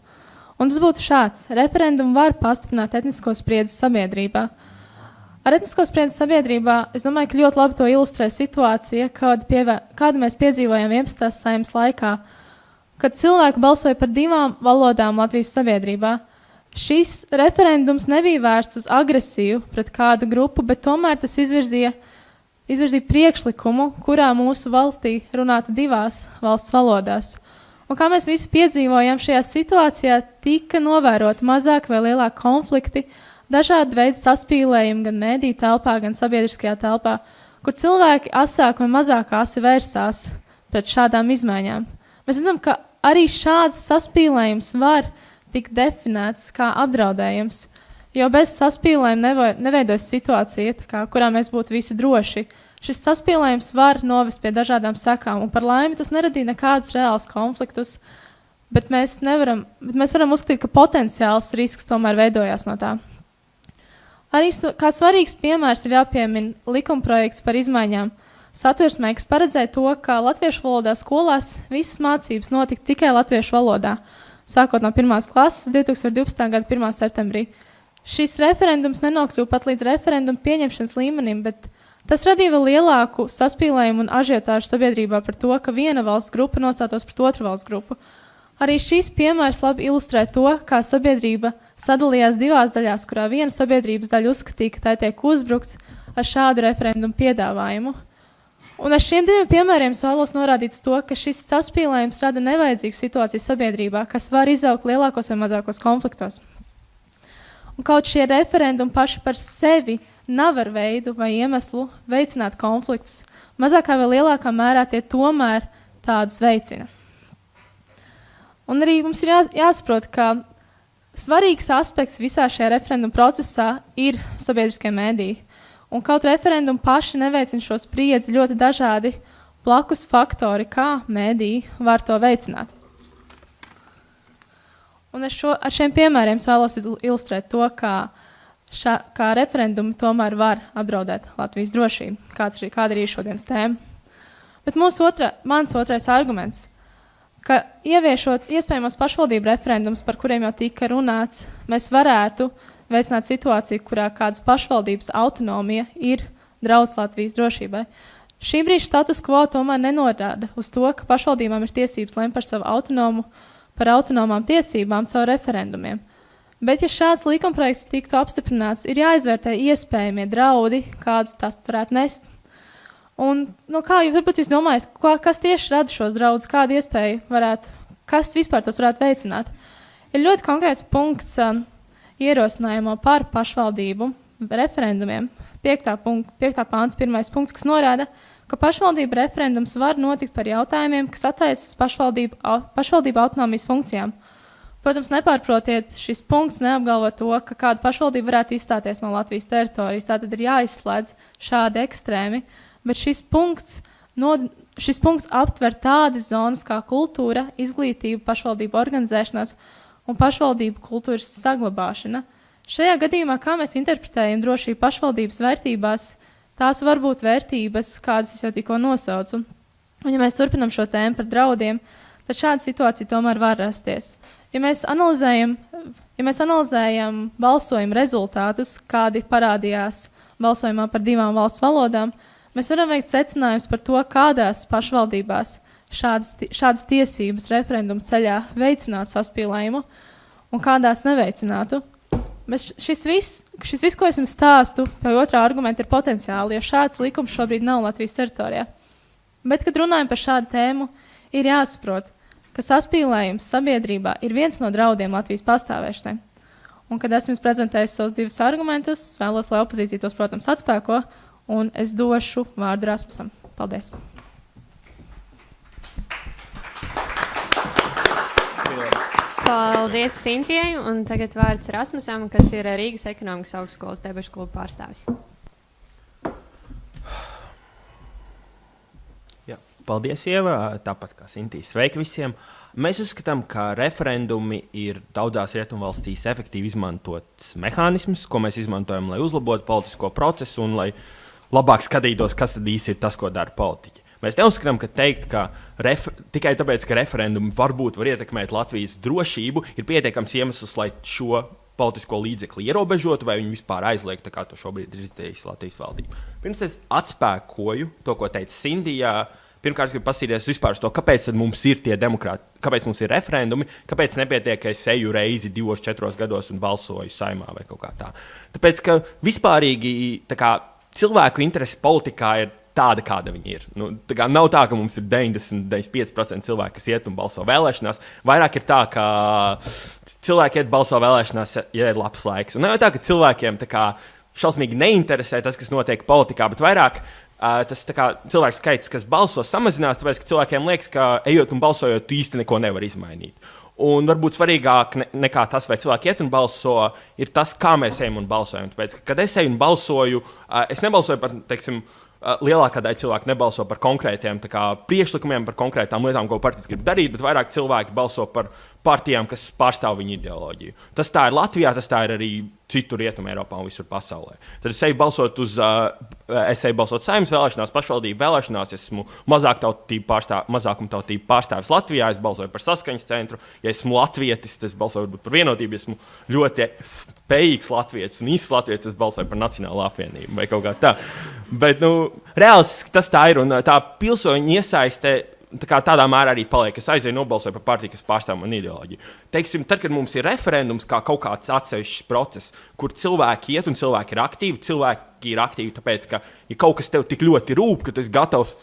Un tas būtu šāds. Referendumu var pastiprināt etnisko spriedzi sabiedrībā. Ar etnisko spriedzi sabiedrībā, es domāju, ka ļoti labi to ilustrē situācija, kādu mēs piedzīvojam 11. Saeimas laikā, kad cilvēki balsoja par 2 valodām Latvijas sabiedrībā. Šis referendums nebija vērsts uz agresiju pret kādu grupu, bet tomēr tas izvirzīja priekšlikumu, kurā mūsu valstī runātu 2 valsts valodās. Un kā mēs visi piedzīvojam, šajā situācijā tika novēroti mazāk vai lielāk konflikti, dažādi veidi saspīlējumi gan mediju telpā, gan sabiedriskajā telpā, kur cilvēki asāk vai mazāk asi vērsās pret šādām izmaiņām. Mēs zinām, ka arī šāds saspīlējums var tik definēts kā apdraudējums, jo bez saspīlējuma neveidojas situācija, kurā mēs būtu visi droši. Šis saspīlējums var novest pie dažādām sekām, un par laimi tas neradīja nekādus reālus konfliktus, bet mēs varam uzskatīt, ka potenciāls risks tomēr veidojās no tā. Arī kā svarīgs piemērs ir jāpiemina likumprojekts par izmaiņām satversmē, kas paredzēja to, ka latviešu valodā skolās visas mācības notika tikai latviešu valodā, sākot no 1. klases 2012. gada 1. septembrī. Šis referendums nenokļuva pat līdz referendumu pieņemšanas līmenim, bet tas radīja vēl lielāku saspīlējumu un ažiotāžu sabiedrībā par to, ka viena valsts grupa nostātos pret otru valsts grupu. Arī šīs piemērs labi ilustrē to, kā sabiedrība sadalījās 2 daļās, kurā viena sabiedrības daļa uzskatīja, ka tai tiek uzbrukts ar šādu referendumu piedāvājumu. Un ar šiem 2 piemēriem es vēlos norādīt to, ka šis saspīlējums rada nevajadzīgu situāciju sabiedrībā, kas var izaugt lielākos vai mazākos konfliktos. Un kaut šie referendumi paši par sevi nav ar veidu vai iemeslu veicināt konfliktus, mazākā vai lielākā mērā tie tomēr tādus veicina. Un arī mums ir jāsaprot, ka svarīgs aspekts visā šajā referenduma procesā ir sabiedriskie mediji. Un kaut referendumi paši neveicina šo spriedzi, ļoti dažādi blakus faktori, kā mediji var to veicināt. Un ar šiem piemēriem vēlos ilustrēt to, kā referendumi tomēr var apdraudēt Latvijas drošību, kāda ir šodienas tēma. Bet mans otrais arguments, ka ieviešot iespējamos pašvaldību referendumus, par kuriem jau tika runāts, mēs varētu veicināt situāciju, kurā kādas pašvaldības autonomija ir draudz Latvijas drošībai. Šī brīža status quo tomēr nenorāda uz to, ka pašvaldībām ir tiesības lemt par autonomām tiesībām caur referendumiem. Bet, ja šāds likumprojekts tiktu apstiprināts, ir jāizvērtē iespējamie draudi, kādus tas varētu nest. Un, varbūt jūs domājat, kas tieši rada šos draudus, kāda iespēja varētu kas vispār tos varētu veicināt. Ir ļoti konkrēts punkts ierosinājumā par pašvaldību referendumiem. 5. pāns, 1. punkts, kas norāda, ka pašvaldību referendums var notikt par jautājumiem, kas attiecas uz pašvaldību autonomijas funkcijām. Protams, nepārprotiet, šis punkts neapgalvo to, ka kāda pašvaldība varētu izstāties no Latvijas teritorijas. Tātad ir jāizslēdz šādi ekstrēmi, bet šis punkts aptver tādas zonas kā kultūra, izglītība, pašvaldību organizēšanās un pašvaldību kultūras saglabāšana. Šajā gadījumā, kā mēs interpretējam drošību pašvaldības vērtībās, tās var būt vērtības, kādas es jau tikko nosaucu. Un, ja mēs turpinam šo tēmu par draudiem, tad šāda situācija tomēr var rasties. Ja mēs analizējam balsojumu rezultātus, kādi parādījās balsojumā par 2 valsts valodām, mēs varam veikt secinājumus par to, kādās pašvaldībās šādas tiesības referendumu ceļā veicinātu saspīlējumu un kādās neveicinātu. Šis viss, ko es jums stāstu, pie otrā argumenta ir potenciāli, jo šāds likums šobrīd nav Latvijas teritorijā. Bet, kad runājam par šādu tēmu, ir jāsaprot, ka saspīlējums sabiedrībā ir viens no draudiem Latvijas pastāvēšanai. Un, kad esmu jums prezentējis savus 2 argumentus, vēlos, lai opozīcija tos, protams, atspēko, un es došu vārdu Rasmusam. Paldies! Paldies Sintijai, un tagad vārds Rasmusam, kas ir Rīgas ekonomikas augstskolas debašu kluba pārstāvis. Jā, paldies, Ieva, tāpat kā Sintija. Sveiki visiem! Mēs uzskatām, ka referendumi ir daudzās rietumvalstīs efektīvi izmantots mehānisms, ko mēs izmantojam, lai uzlabotu politisko procesu un lai labāk skatītos, kas tad īsti ir tas, ko dara politiķi. Mēs neuzskatām, ka teikt, ka tikai tāpēc, ka referendumi var ietekmēt Latvijas drošību, ir pietiekams iemesls, lai šo politisko līdzekli ierobežotu vai viņu vispār aizliegtu, tā kā to šobrīd ir izdarījusi Latvijas valdība. Pirms es atspēkoju to, ko teica Sindija, pirmkārt, es gribu paskatīties vispār uz to, kāpēc mums ir tie demokrāti, kāpēc mums ir referendumi, kāpēc nepietiek, ka es eju reizi 2-4 gados un balsoju Saeimā vai kaut kā tā. Tāpēc, ka vispārīgi cilvēku interesi politikā ir tāda, kāda viņi ir. Nav tā, ka mums ir 90-95% cilvēki, kas iet un balso vēlēšanās. Vairāk ir tā, ka cilvēki iet balso vēlēšanās, ja ir labs laiks. Un nav tā, ka cilvēkiem šausmīgi neinteresē tas, kas notiek politikā, bet vairāk tas cilvēku skaits, kas balso, samazinās, tāpēc, ka cilvēkiem liekas, ka ejot un balsojot, tu īsti neko nevar izmainīt. Un varbūt svarīgāk nekā tas, vai cilvēki iet un balso, ir tas, kā mēs ejam un balsojam. Tāpēc, kad es eju un balsoju, es nebalsoju par, lielākā daļa cilvēku nebalso par konkrētiem priekšlikumiem, par konkrētām lietām, ko partijas grib darīt, bet vairāk cilvēki balso par partijām, kas pārstāv viņu ideoloģiju. Tas tā ir Latvijā, tas tā ir arī citur Rietumē Eiropā un visur pasaulē. Tad es eju balsot Saeimas vēlēšanās, pašvaldību vēlēšanās, esmu mazākumtautību pārstāvis Latvijā, es balsoju par Saskaņas centru, ja esmu latvietis, es balsoju varbūt par vienotību, ja esmu ļoti spējīgs latvietis un īsts latvietis, es balsoju par Nacionālo apvienību vai kaut kā tā. Bet, reāli tas tā ir, un tā pilsoņu iesaiste tādā mērā arī paliek. Es aizēju nobalsoju par partiju, kas pārstāv manu ideoloģiju. Teiksim, tad, kad mums ir referendums, kā kaut kāds atsevišķs process, kur cilvēki iet un cilvēki ir aktīvi, ir aktīvi tāpēc, ka ja kaut kas tev tik ļoti rūp, ka tu esi gatavs,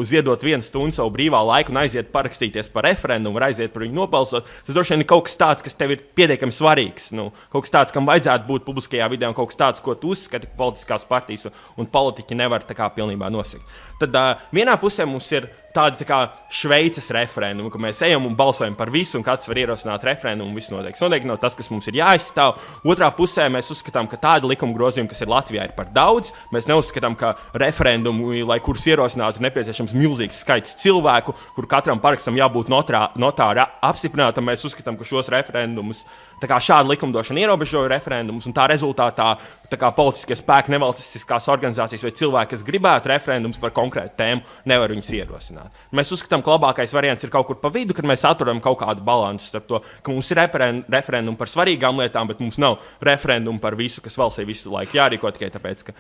ziedot 1 stundu savu brīvā laiku un aiziet parakstīties par referendumu, vai aiziet par viņu nobalsot, tas droši vien ir kaut kas tāds, kas tev ir pietiekami svarīgs. Kaut kas tāds, kam vajadzētu būt publiskajā vidē, un kaut kas tāds, ko tu uzskati, ka politiskās partijas un politiķi nevar pilnībā nosakt. Tad vienā pusē mums ir tādi Šveices referendumi, ka mēs ejam un balsojam par visu, un kāds var ierosināt referendumu, un viss notiek. Tas noteikti nav tas, kas mums ir jāizstāv. Otrā pusē mēs uzskatām, ka tādi likuma grozījumi, kas ir Latvijā, ir par daudz. Mēs neuzskatām, ka referendumu, lai kurus ierosinātu, nepieciešams milzīgs skaits cilvēku, kur katram parakstam jābūt notāra apstiprinātam. Mēs uzskatām, ka šos referendumus, šāda likumdošana ierobežoja referendumus, un tā rezultātā politiskie spēki, nevalstiskās organizācijas vai cilvēki, kas gribētu referendumus par konkrētu tēmu, nevar viņus ierosināt. Mēs uzskatām, ka labākais variants ir kaut kur pa vidu, kad mēs atrodam kaut kādu balansu starp to, ka mums ir referendumi par svarīgām lietām, bet mums nav referendumu par visu, kas valstī visu laiku jārīko tikai tāpēc, ka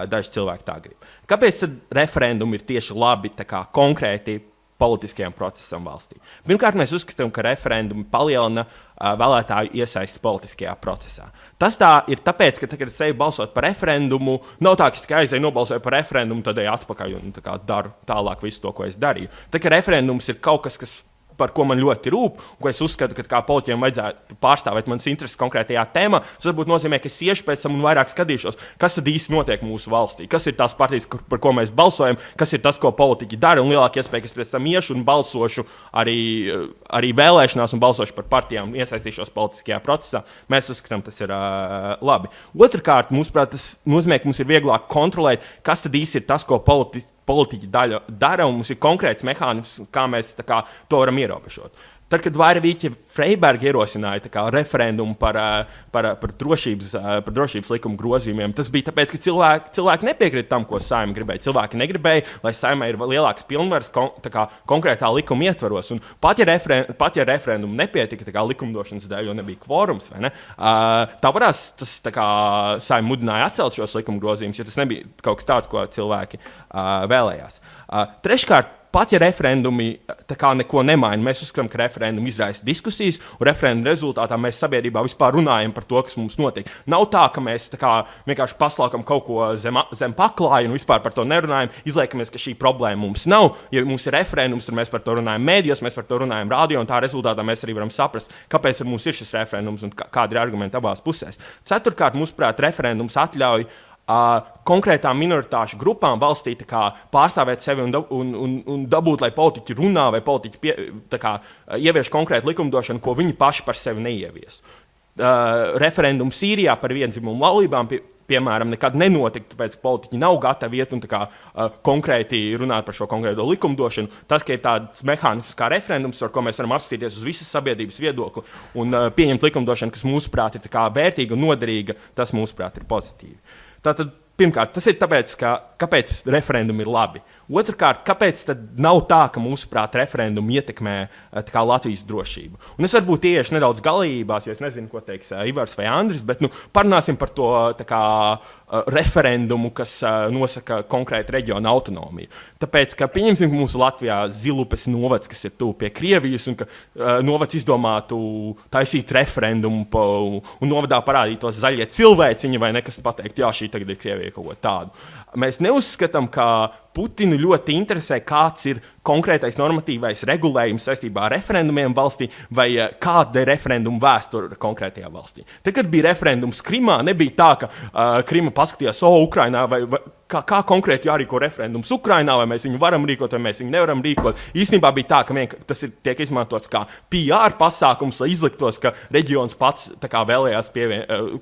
daži cilvēki tā grib. Kāpēc tad referendumi ir tieši labi konkrēti politiskajam procesam valstī? Pirmkārt, mēs uzskatām, ka referendumi palielina vēlētāju iesaisti politiskajā procesā. Tas tā ir tāpēc, ka, kad es eju balsot par referendumu, nav tā, ka es tikai aizēju nobalsoju par referendumu, tad eju atpakaļ un daru tālāk visu to, ko es darīju. Tā kā referendums ir kaut kas, kas par ko man ļoti rūp, un ko es uzskatu, ka kā politiķiem vajadzētu pārstāvēt manas intereses konkrētajā tēmā, tas varbūt nozīmē, ka es iešu pēc tam un vairāk skatīšos, kas tad īsti notiek mūsu valstī, kas ir tās partijas, par ko mēs balsojam, kas ir tas, ko politiķi dara, un lielāka iespēja, ka es pēc tam iešu un balsošu arī vēlēšanās un balsošu par partijām, iesaistīšos politiskajā procesā. Mēs uzskatām, tas ir labi. Otrkārt, mūsuprāt, tas nozīmē, ka mums ir vieglāk kontrolēt, kas tad īsti ir tas, ko politiķi dara, un mums ir konkrēts mehānisms, kā mēs to varam ierobežot. Tad, kad Vaira Vīķe Freiberga ierosināja referendumu par drošības likuma grozījumiem, tas bija tāpēc, ka cilvēki nepiekrita tam, ko Saeima gribēja. Cilvēki negribēja, lai Saeimai ir lielāks pilnvars konkrētā likuma ietvaros. Un pat ja referendumu nepietika likumdošanas dēļ, jo nebija kvorums, vai ne? Tāpēc tas Saeima mudināja atcelt šos likuma grozījumus, jo tas nebija kaut kas tāds, ko cilvēki vēlējās. Treškārt, pat ja referendumi neko nemaina, mēs uzskatām, ka referendumi izraisa diskusijas, un referendumu rezultātā mēs sabiedrībā vispār runājam par to, kas mums notiek. Nav tā, ka mēs vienkārši paslaukam kaut ko zem paklāja un vispār par to nerunājam, izliekamies, ka šī problēma mums nav. Ja mums ir referendums, tad mēs par to runājam mēdījos, mēs par to runājam radio, un tā rezultātā mēs arī varam saprast, kāpēc mums ir šis referendums un kādi ir argumenti abās pusēs. Ceturtkārt, mūsuprāt, referendums atļauj konkrētām minoritāšu grupām valstī pārstāvēt sevi un dabūt, lai politiķi runā vai politiķi ievieš konkrētu likumdošanu, ko viņi paši par sevi neievies. Referendums Sīrijā par viendzimumu laulībām, piemēram, nekad nenotika, tāpēc politiķi nav gatavi iet un konkrēti runāt par šo konkrēto likumdošanu. Tas, ka ir tāds mehānisms kā referendums, ar ko mēs varam apskatīties uz visas sabiedrības viedokli un pieņemt likumdošanu, kas mūsuprāt ir vērtīga un noderīga, tas mūsuprāt ir pozitīvi. Tātad, pirmkārt, tas ir tāpēc, kāpēc referendumi ir labi. Otrkārt, kāpēc tad nav tā, ka mūsuprāt referendumi ietekmē Latvijas drošību? Un es varbūt ieiešu nedaudz galībās, jo es nezinu, ko teiks Ivars vai Andris, bet parunāsim par to referendumu, kas nosaka konkrētu reģionu autonomiju. Tāpēc, ka pieņemsim, ka mūsu Latvijā Zilupes novads, kas ir tuvu pie Krievijas, un ka novads izdomātu taisīt referendumu un novadā parādītos zaļie cilvēciņi vai nekas pateikt, jā, šī tagad ir Krievija kaut ko tādu. Mēs neuzskatām, ka Putinu ļoti interesē, kāds ir konkrētais normatīvais regulējums saistībā ar referendumiem valstī vai kāda ir referenduma vēsture konkrētajā valstī. Tad, kad bija referendums Krimā, nebija tā, ka Krima paskatījās, Ukrainā vai kā konkrēti jārīko referendums Ukrainā, vai mēs viņu varam rīkot, vai mēs viņu nevaram rīkot. Īstenībā bija tā, ka tas tiek izmantots kā PR pasākums, lai izliktos, ka reģions pats vēlējās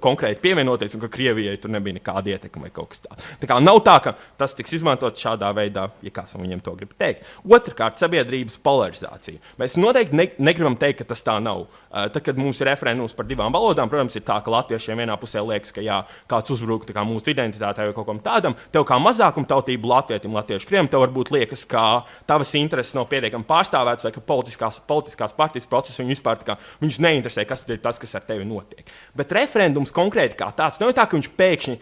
konkrēti pievienoties un ka Krievijai tur nebija nekāda ietekme vai kaut kas tāds. Tā kā nav tā, ka tas tiks izmantot šādā veidā, ja kāds viņiem to grib teikt. Otrkārt, sabiedrības polarizācija. Mēs noteikti negribam teikt, ka tas tā nav. Tad, kad mums ir referendums par divām valodām, protams, ir tā, ka latviešiem vienā pusē liekas, ka jā, kāds uzbruk mūsu identitātei vai kaut kam tādam. Tev kā mazākumtautību latvietim, latviešu kriem, tev varbūt liekas, ka tavas intereses nav pietiekami pārstāvētas vai ka politiskās partijas procesi viņu vispār viņus neinteresē, kas ir tas, kas ar tevi notiek. Bet referendums konkrēti kā tāds nav tā, ka viņš pēkšņi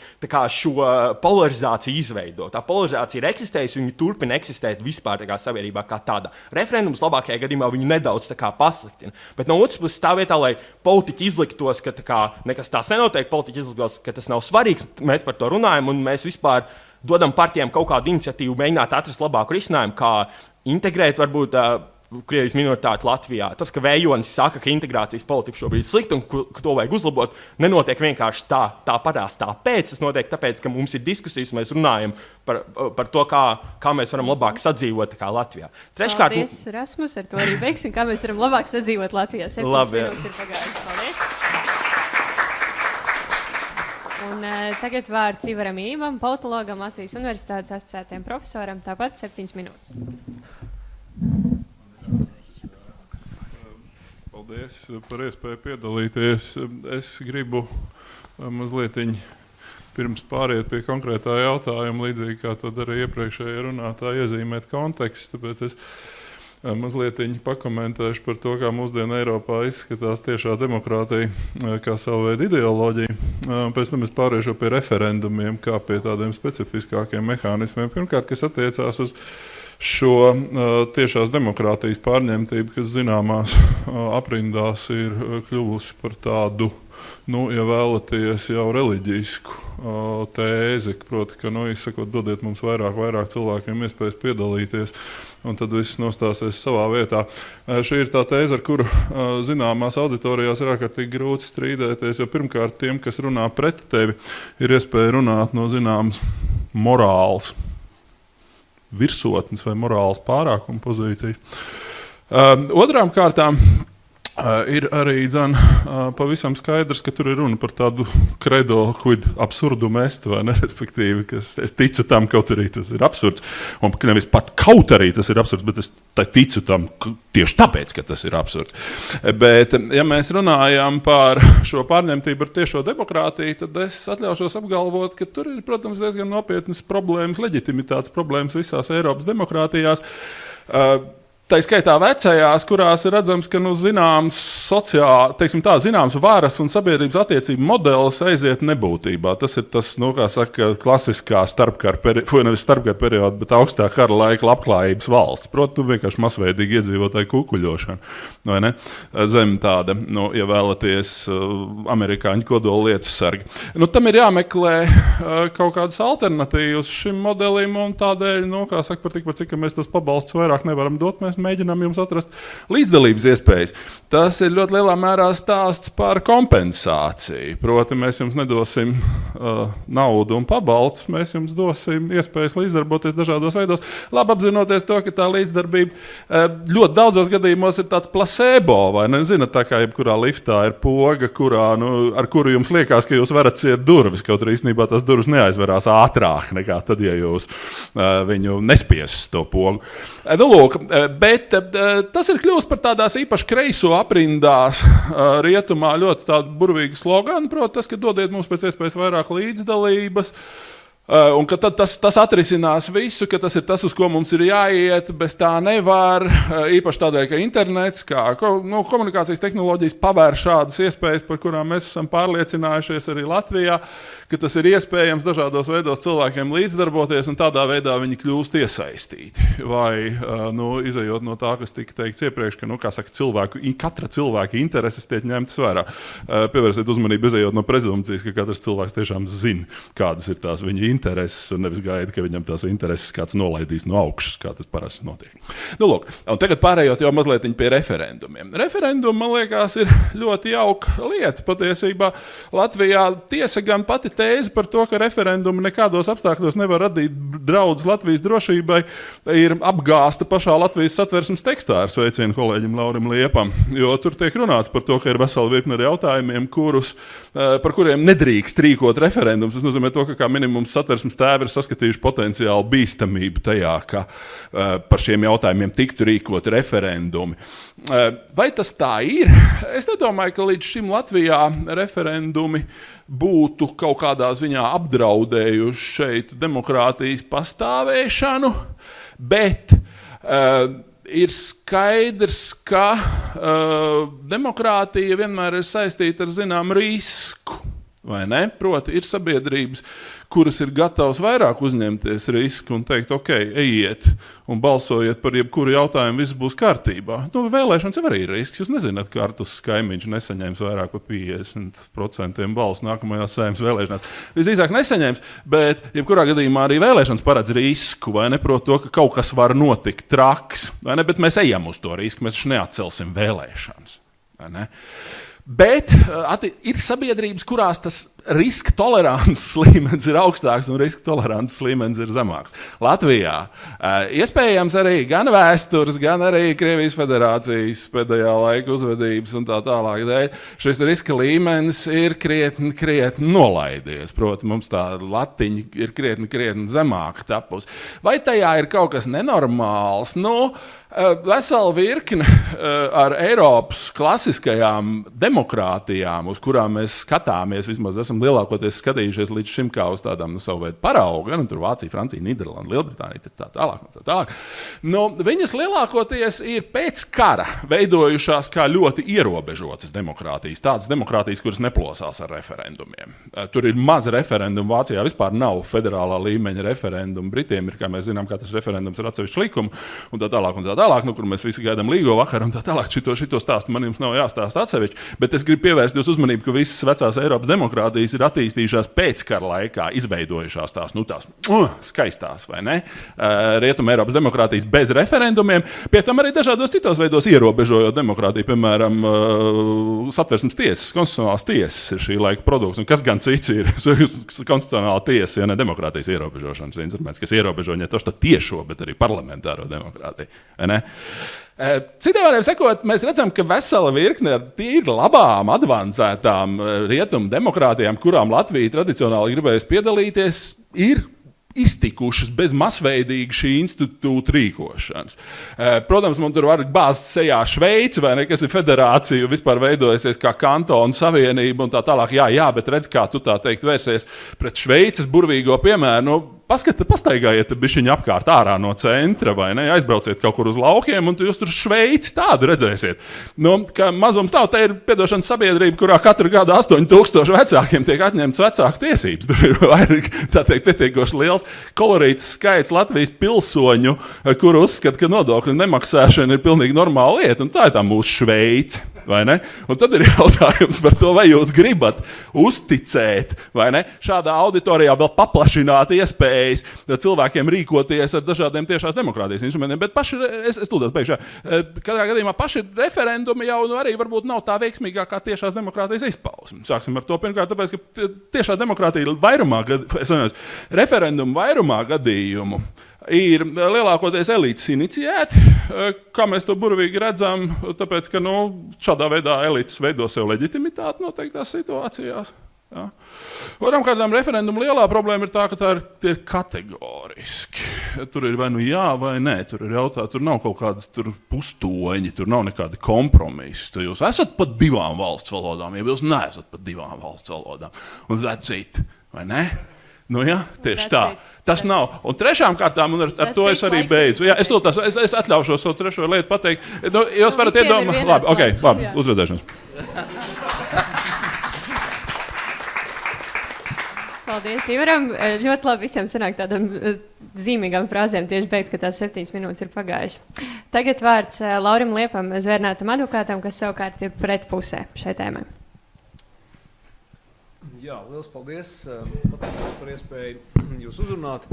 šo polarizāciju izveido. Tā polarizācija ir eksistējusi, viņa turpina eksistēt vispār sabiedrībā kā tādā. Referendums labākajā gadījumā viņu nedaudz pasliktina. Bet no otras puses tā vietā, lai politiķi izliktos, ka nekas tās nenotiek, politiķi izliktos, ka tas nav svarīgs, mēs par to runājam un mēs vispār dodam partijām kaut kādu iniciatīvu, mēģināt atrast labāku risinājumu, kā integrēt varbūt Krievijas minoritāti Latvijā. Tas, ka Vējonis saka, ka integrācijas politika šobrīd ir slikta un ka to vajag uzlabot, nenotiek vienkārši tāpatās tāpēc. Tas notiek tāpēc, ka mums ir diskusijas un mēs runājam par to, kā mēs varam labāk sadzīvot Latvijā. Treškārt, paldies, Rasmus, ar to arī beigsim, kā mēs varam labāk sadzīvot Latvijā. 7 minūtes ir pagājušas. Paldies! Un tagad vārds Ivaram Īvam, politologam, Latvijas Universitātes asociētajam profesoram, tāpat 7 minūtes. Paldies par iespēju piedalīties. Es gribu mazliet pirms pāriet pie konkrētā jautājuma, līdzīgi kā to darīja iepriekšējā runātāja, iezīmēt kontekstu. Tāpēc es mazliet pakomentēšu par to, kā mūsdienu Eiropā izskatās tiešā demokrātija kā savu veidu ideoloģija. Pēc tam es pāriešu pie referendumiem, kā pie tādiem specifiskākiem mehānismiem. Pirmkārt, kas attiecās uz šo tiešās demokrātijas pārņemtību, kas zināmās aprindās ir kļuvusi par tādu ja vēlaties jau reliģisku tēzi, proti, ka, izsakot, dodiet mums vairāk cilvēkiem iespējas piedalīties, un tad viss nostāsies savā vietā. Šī ir tā tēze, ar kuru zināmās auditorijās ir ārkārtīgi grūti strīdēties, jo pirmkārt tiem, kas runā pret tevi, ir iespēja runāt no zināmas morāls virsotnes vai morāls pārākuma pozīcijas. Otrām kārtām ir arī pavisam skaidrs, ka tur ir runa par tādu credo quid absurdum est, vai ne, respektīvi, kas es ticu tam, kaut arī tas ir absurds, un nevis pat kaut arī tas ir absurds, bet es ticu tam tieši tāpēc, ka tas ir absurds. Bet, ja mēs runājam par šo pārņemtību ar tiešo demokrātiju, tad es atļaušos apgalvot, ka tur ir, protams, diezgan nopietnas problēmas, leģitimitātes problēmas visās Eiropas demokrātijās. Tā skaitā vecajās, kurās ir redzams, ka zināms varas un sabiedrības attiecību modelis aiziet nebūtībā. Tas ir tas, kā saka, klasiskā starpkara perioda, bet augstā kara laika labklājības valsts. Proti, vienkārši masveidīgi iedzīvotāju kukuļošana. Vai ne? Zem tāda, ja vēlaties, amerikāņu kodola lietu sargi. Tam ir jāmeklē kaut kādas alternatīvas šim modelim, un tādēļ, kā saka, par cik mēs tos pabalstus vairāk nevaram dot, mēs mēģinām jums atrast līdzdalības iespējas. Tas ir ļoti lielā mērā stāsts par kompensāciju. Proti, mēs jums nedosim naudu un pabalstus, mēs jums dosim iespējas līdzdarboties dažādos veidos. Labi apzinoties to, ka tā līdzdarbība ļoti daudzos gadījumos ir tāds placebo, vai ne? Zinat, tā kā jebkurā liftā ir poga, ar kuru jums liekas, ka jūs varat ciet durvis, kaut arī īstenībā tās durvis neaizverās ātrāk nekā tad, ja jūs viņu nespiesat to pogu. Bet tas ir kļūst par tādās īpaši kreiso aprindās rietumā ļoti tādu burvīgu sloganu, proti tas, ka dodiet mums pēc iespējas vairāk līdzdalības, un ka tad tas atrisinās visu, ka tas ir tas, uz ko mums ir jāiet, bez tā nevar, īpaši tādēļ, ka internets, kā komunikācijas tehnoloģijas pavēr šādas iespējas, par kurām mēs esam pārliecinājušies arī Latvijā, ka tas ir iespējams dažādos veidos cilvēkiem līdzdarboties, un tādā veidā viņi kļūst iesaistīti. Vai, izejot no tā, kas tika teikts iepriekš, ka, kā saka, katra cilvēka intereses tiek ņemtas vērā. Pievērsiet uzmanību, izejot no prezumcijas, ka katrs cilvēks tiešām zina, kādas ir tās viņa intereses, un nevis gaida, ka viņam tās intereses kāds nolaidīs no augšas, kā tas parasti notiek. Lūk, un tagad pārējot jau mazliet pie referendumiem. Referendumi, man liekas, ir ļoti jauka lieta. Patiesībā Latvijā tiesa gan pati tēze par to, ka referendumi nekādos apstākļos nevar radīt draudus Latvijas drošībai, ir apgāsta pašā Latvijas satversmes tekstā ar sveicienu kolēģim Laurim Liepam, jo tur tiek runāts par to, ka ir vesela virkne ar jautājumiem, par kuriem nedrīkst rīkot referendums. Tas nozīmē to, ka kā minimums satversmes tēvi ir saskatījuši potenciālu bīstamību tajā, ka par šiem jautājumiem tiktu rīkot referendumi. Vai tas tā ir? Es nedomāju, ka līdz šim Latvijā referendumi būtu kaut kādā ziņā apdraudējuši šeit demokrātijas pastāvēšanu, bet ir skaidrs, ka demokrātija vienmēr ir saistīta ar zināmu risku. Vai ne? Proti, ir sabiedrības, kuras ir gatavas vairāk uzņemties risku un teikt, ok, ejiet un balsojiet par jebkuru jautājumu, viss būs kārtībā. Vēlēšanas jau arī ir risks. Jūs nezināt, ka Artus Kaimiņš nesaņems vairāk par 50% balsu nākamajās Saeimas vēlēšanās. Visdrīzāk nesaņems, bet jebkurā gadījumā arī vēlēšanas paredz risku, vai ne? Proti to, ka kaut kas var notikt traks, vai ne? Bet mēs ejam uz to risku, mēs neatcelsim vēlēšanas, vai ne? Bet ir sabiedrības, kurās tas riska tolerances līmenis ir augstāks un riska tolerances līmenis ir zemāks. Latvijā iespējams arī gan vēstures, gan arī Krievijas federācijas pēdējā laika uzvedības un tā tālāk dēļ šis riska līmenis ir krietni nolaidies. Proti, mums tā latiņa ir krietni zemāk tapus. Vai tajā ir kaut kas nenormāls? Vesela virkne ar Eiropas klasiskajām demokrātijām, uz kurām mēs skatāmies, vismaz esam esam lielākoties skatījušies līdz šim kā uz tādām savu veidu paraugu, tur Vācija, Francija, Nīderlanda, Lielbritānija, tā tālāk. Viņas lielākoties ir pēc kara veidojušās kā ļoti ierobežotas demokrātijas, tādas demokrātijas, kuras neplosās ar referendumiem. Tur ir maz referendumu, Vācijā vispār nav federālā līmeņa referendumu, Britiem ir, kā mēs zinām, katrs referendums ir atsevišķi likumi, un tā tālāk, kur mēs visi gaidām līgo vakaru, un tā tālāk, šito stāstu man jums nav jāstāst atsevišķi, bet es gribu pievērst jūs uzmanību, ka visas vecās Eiropas demokrātijas ir attīstījušās pēckara laikā, izveidojušās tās skaistās, vai ne? Rietuma Eiropas demokrātijas bez referendumiem, pie tam arī dažādos citos veidos ierobežojot demokrātiju, piemēram, Satversmes tiesas, konstitucionālās tiesas ir šī laika produkts, un kas gan cits ir konstitucionālā tiesa, ja ne demokrātijas ierobežošanas instruments, kas ierobežo ne to tiešo, bet arī parlamentāro demokrātiju, vai ne? Citiem vārdiem sakot, mēs redzam, ka vesela virkne ar tīri labām, advancētām rietumu demokrātijām, kurām Latvija tradicionāli gribējusi piedalīties, ir iztikušas bez masveidīga šī institūta rīkošanas. Protams, man tur var bāzt sejā Šveici, vai ne, kas ir federācija, vispār veidojusies kā kantonu savienība un tā tālāk. Jā, bet redz, kā tu tā teikt vērsies pret Šveices burvīgo piemēru. Pastaigājiet bišķiņu apkārt ārā no centra, vai ne, aizbrauciet kaut kur uz laukiem, un jūs tur Šveici tādu redzēsiet. Ka mazums nav, te ir piedošanas sabiedrība, kurā katru gadu 8000 vecākiem tiek atņemts vecāku tiesības. Tur ir vairāk, tā teikt, pietiekoši liels kolorīts skaits Latvijas pilsoņu, kur uzskata, ka nodokļu nemaksāšana ir pilnīgi normāla lieta, un tā ir tā mūsu Šveice. Vai ne? Un tad ir jautājums par to, vai jūs gribat uzticēt, vai ne? Šādā auditorijā vēl paplašināt iespējas cilvēkiem rīkoties ar dažādiem tiešās demokrātijas instrumentiem, bet paši, es tūdās beigšu, katrā gadījumā paši referendumi jau arī varbūt nav tā veiksmīgākā tiešās demokrātijas izpausme. Sāksim ar to pirmkārt, tāpēc, ka tiešā demokrātija referendumu vairumā gadījumu ir lielākoties elites iniciēti, kā mēs to burvīgi redzam, tāpēc, ka šādā veidā elites veido sev leģitimitāti noteiktās situācijās. Ja. Otram kārtām referendumu lielā problēma ir tā, ka tā ir kategoriski. Tur ir vai jā, vai nē, tur ir jautājums, tur nav kaut kādas pustoņi, tur nav nekādi kompromisi. Tur jūs esat pat 2 valsts valodām, ja jūs neesat pat 2 valsts valodām. Un that's it, vai ne? Jā, tieši tā. Tas nav. Un trešām kārtām, un ar to es arī beidzu. Jā, es atļaušos savu trešo lietu pateikt. Jūs varat iedomāt. Labi, uzredzēšanos. Paldies, Ivaram. Ļoti labi visiem sanāk tādam zīmīgām frāzēm tieši beigt, ka tās 7 minūtes ir pagājuši. Tagad vārds Laurim Liepam, zvērnātam advokātam, kas savukārt ir pretpusē šai tēmai. Jā, liels paldies. Pateicos par iespēju jūs uzrunāt.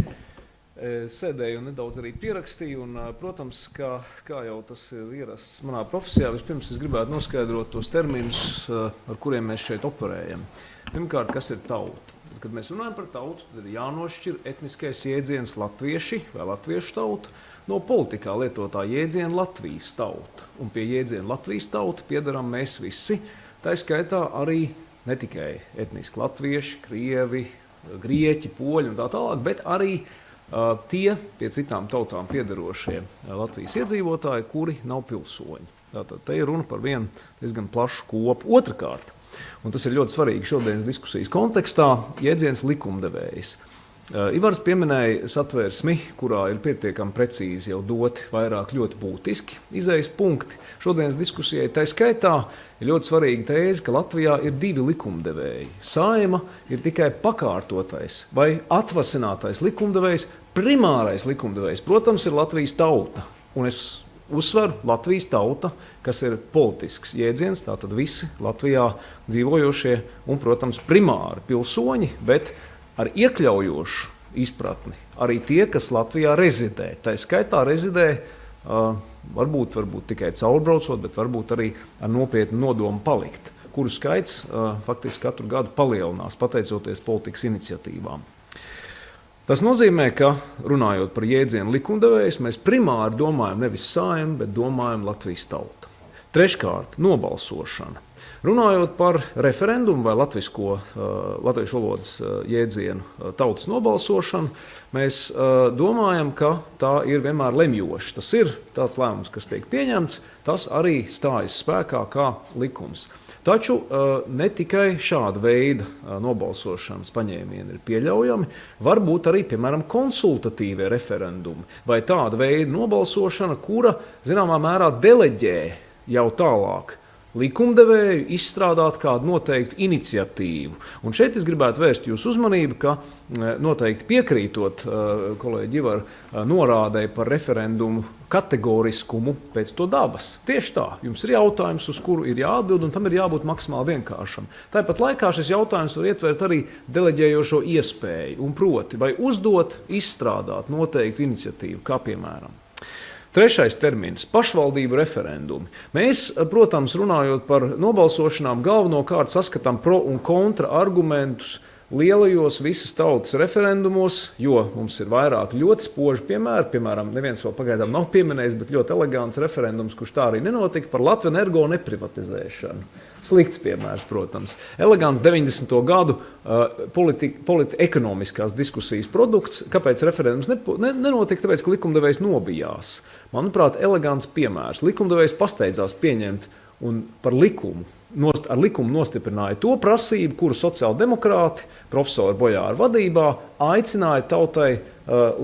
Sēdēju un nedaudz arī pierakstīju. Un, protams, kā jau tas ir ierasts manā profesijā, vispirms es gribētu noskaidrot tos terminus, ar kuriem mēs šeit operējam. Pirmkārt, kas ir tauta? Kad mēs runājam par tautu, tad ir jānošķir etniskais jēdziens latvieši vai latviešu tauta no politikā lietotā jēdziena Latvijas tauta. Un pie jēdziena Latvijas tauta piedaram mēs visi, tā skaitā arī ne tikai etniski latvieši, krievi, grieķi, poļi un tā tālāk, bet arī tie pie citām tautām piederošie Latvijas iedzīvotāji, kuri nav pilsoņi. Tātad te ir runa par vienu diezgan plašu kopu. Otrakārt, un tas ir ļoti svarīgi šodienas diskusijas kontekstā, jēdziens likumdevējs. Ivars pieminēja satversmi, kurā ir pietiekami precīzi jau doti vairāk ļoti būtiski izejas punkti. Šodienas diskusijai tā skaitā ir ļoti svarīga tēze, ka Latvijā ir 2 likumdevēji. Saeima ir tikai pakārtotais vai atvasinātais likumdevējs, primārais likumdevējs, protams, ir Latvijas tauta. Un es uzsveru Latvijas tauta, kas ir politisks jēdziens, tātad visi Latvijā dzīvojošie un, protams, primāri pilsoņi, bet ar iekļaujošu izpratni arī tie, kas Latvijā rezidē. Tā skaitā rezidē varbūt tikai caurbraucot, bet varbūt arī ar nopietnu nodomu palikt, kuru skaits faktiski katru gadu palielinās, pateicoties politikas iniciatīvām. Tas nozīmē, ka runājot par jēdzienu likumdevējs, mēs primāri domājam nevis Saimu, bet domājam Latvijas tauta. Treškārt, nobalsošana. Runājot par referendumu vai latviešu valodas jēdzienu tautas nobalsošanu, mēs domājam, ka tā ir vienmēr lemjoša. Tas ir tāds lēmums, kas tiek pieņemts, tas arī stājas spēkā kā likums. Taču ne tikai šāda veida nobalsošanas paņēmieni ir pieļaujami, varbūt arī, piemēram, konsultatīvie referendumi vai tāda veida nobalsošana, kura, zināmā mērā, deleģē jau tālāk likumdevēju izstrādāt kādu noteiktu iniciatīvu. Un šeit es gribētu vērst jūsu uzmanību, ka noteikti piekrītot kolēģi Ivara norādēja par referendumu kategoriskumu pēc to dabas. Tieši tā, jums ir jautājums, uz kuru ir jāatbild, un tam ir jābūt maksimāli vienkāršam. Tāpat laikā šis jautājums var ietvert arī deleģējošo iespēju, un proti, vai uzdot, izstrādāt noteiktu iniciatīvu, kā piemēram. Trešais termins – pašvaldību referendumi. Mēs, protams, runājot par nobalsošanām, galvenokārt saskatām pro un kontra argumentus lielajos visas tautas referendumos, jo mums ir vairāk ļoti spoži piemēri. Piemēram, neviens vēl pagaidām nav pieminējis, bet ļoti elegants referendums, kurš tā arī nenotika, par Latvenergo neprivatizēšanu. Slikts piemērs, protams. Elegants 90. gadu ekonomiskās diskusijas produkts. Kāpēc referendums nenotika? Tāpēc, ka likumdevējs nobijās. Manuprāt, elegants piemērs. Likumdevējs pasteidzās pieņemt un par likumu, ar likumu nostiprināja to prasību, kuru sociāldemokrāti, profesori Bojāra vadībā, aicināja tautai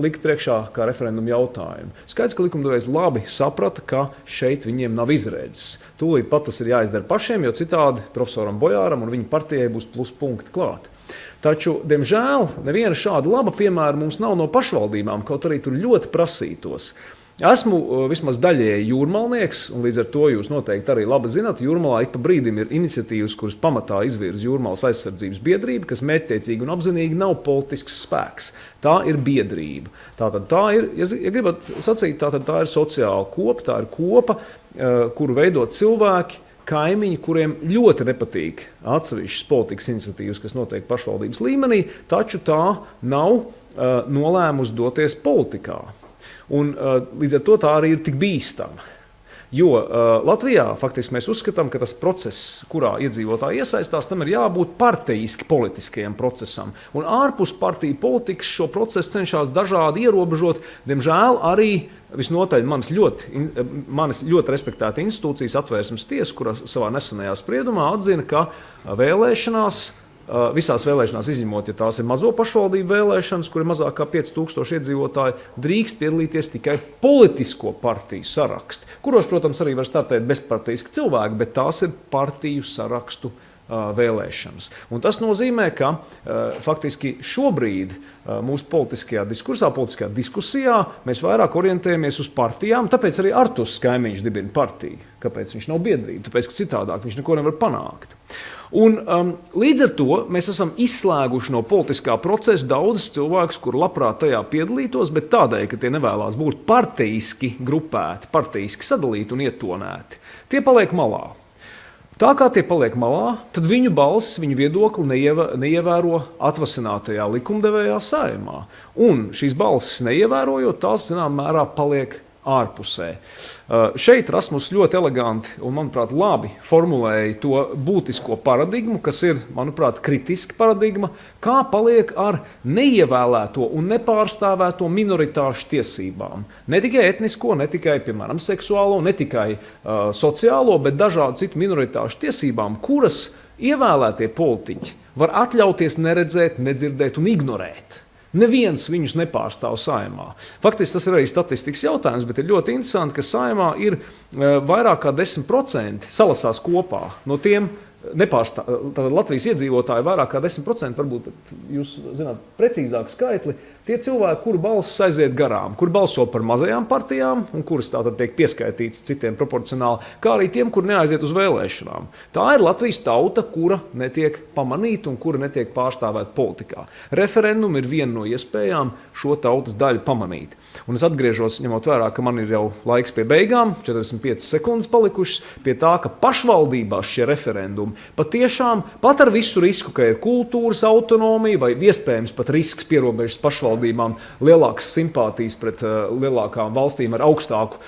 likt priekšā kā referendumu jautājumu. Skaidrs, ka likumdevējs labi saprata, ka šeit viņiem nav izredzes. Tūlīt pat tas ir jāizdara pašiem, jo citādi profesoram Bojāram un viņa partijai būs pluspunkti klāt. Taču, diemžēl, neviena šāda laba piemēra mums nav no pašvaldībām, kaut arī tur ļoti prasītos. Esmu vismaz daļēji jūrmalnieks, un līdz ar to jūs noteikti arī labi zināt, Jūrmalā ik pa brīdim ir iniciatīvas, kuras pamatā izvirza Jūrmalas aizsardzības biedrība, kas mērķtiecīgi un apzinīgi nav politisks spēks. Tā ir biedrība. Tātad tā ir, ja gribat sacīt, tā ir sociāla kopa, tā ir kopa, kuru veido cilvēki, kaimiņi, kuriem ļoti nepatīk atsevišķas politikas iniciatīvas, kas notiek pašvaldības līmenī, taču tā nav nolēmusi doties politikā. Un līdz ar to tā arī ir tik bīstama. Jo Latvijā faktiski mēs uzskatām, ka tas process, kurā iedzīvotāji iesaistās, tam ir jābūt partijiski politiskajam procesam. Un ārpus partiju politikas šo procesu cenšas dažādi ierobežot. Diemžēl arī visnotaļ manis ļoti respektēta institūcijas Atvērsmes tiesa, kura savā nesenajā spriedumā atzina, ka visās vēlēšanās izņemot, ja tās ir mazo pašvaldību vēlēšanas, kur ir mazāk kā 5000 iedzīvotāji, drīkst piedalīties tikai politisko partiju saraksti, kuros, protams, arī var startēt bezpartijiski cilvēki, bet tās ir partiju sarakstu vēlēšanas. Un tas nozīmē, ka faktiski šobrīd mūsu politiskajā diskursā, politiskajā diskusijā mēs vairāk orientējamies uz partijām, tāpēc arī Artus Kaimiņš dibina partiju. Kāpēc viņš nav biedrība? Tāpēc, ka citādāk viņš neko nevar panākt. Un līdz ar to mēs esam izslēguši no politiskā procesa daudzus cilvēkus, kuri labprāt tajā piedalītos, bet tādēļ, ka tie nevēlās būt partijiski grupēti, partijiski sadalīti un ietonēti. Tie paliek malā. Tā kā tie paliek malā, tad viņu balss, viņu viedokli neievēro atvasinātajā likumdevējā Saeimā. Un šīs balsis neievērojot, tās zināmā mērā paliek ārpusē. Šeit Rasmus ļoti eleganti un, manuprāt, labi formulēja to būtisko paradigmu, kas ir, manuprāt, kritiska paradigma, kā paliek ar neievēlēto un nepārstāvēto minoritāšu tiesībām. Ne tikai etnisko, ne tikai, piemēram, seksuālo, ne tikai sociālo, bet dažādu citu minoritāšu tiesībām, kuras ievēlētie politiķi var atļauties neredzēt, nedzirdēt un ignorēt. Neviens viņus nepārstāv Saeimā. Faktiski tas ir arī statistikas jautājums, bet ir ļoti interesanti, ka Saeimā ir vairāk kā 10% salasās kopā no tiem tātad Latvijas iedzīvotāji vairāk kā 10%, varbūt jūs zināt precīzāku skaitli, tie cilvēki, kuru balss aiziet garām, kuri balso par mazajām partijām un kuras tātad tiek pieskaitītas citiem proporcionāli, kā arī tiem, kuri neaiziet uz vēlēšanām. Tā ir Latvijas tauta, kura netiek pamanīta un kura netiek pārstāvēta politikā. Referendumi ir viena no iespējām šo tautas daļu pamanīt. Un es atgriežos, ņemot vērā, ka man ir jau laiks pie beigām, 45 sekundes palikušas, pie tā, ka pašvaldībās šie referendumi patiešām, pat ar visu risku, ka ir kultūras autonomija vai iespējams pat risks pierobežas pašvaldībām, lielākas simpātijas pret lielākām valstīm ar augstāku,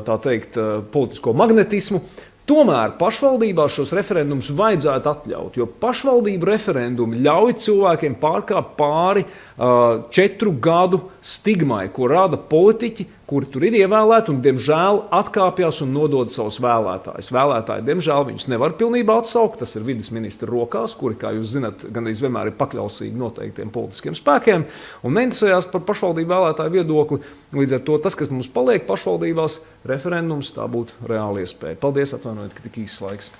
tā teikt, politisko magnetismu, Tomēr pašvaldībā šos referendumus vajadzētu atļaut, jo pašvaldību referendumi ļauj cilvēkiem pārkāpt pāri 4 gadu stigmai, ko rada politiķi, kuri tur ir ievēlēti un, diemžēl, atkāpjas un nodod savus vēlētājus. Vēlētāji, diemžēl, viņus nevar pilnībā atsaukt, tas ir vides ministra rokās, kuri, kā jūs zinat, gandrīz vienmēr ir pakļausīgi noteiktiem politiskiem spēkiem un neinteresējās par pašvaldību vēlētāju viedokli. Līdz ar to tas, kas mums paliek pašvaldībās, referendums, tā būtu reāla iespēja. Paldies, atvainojiet, ka tik īsts laiks.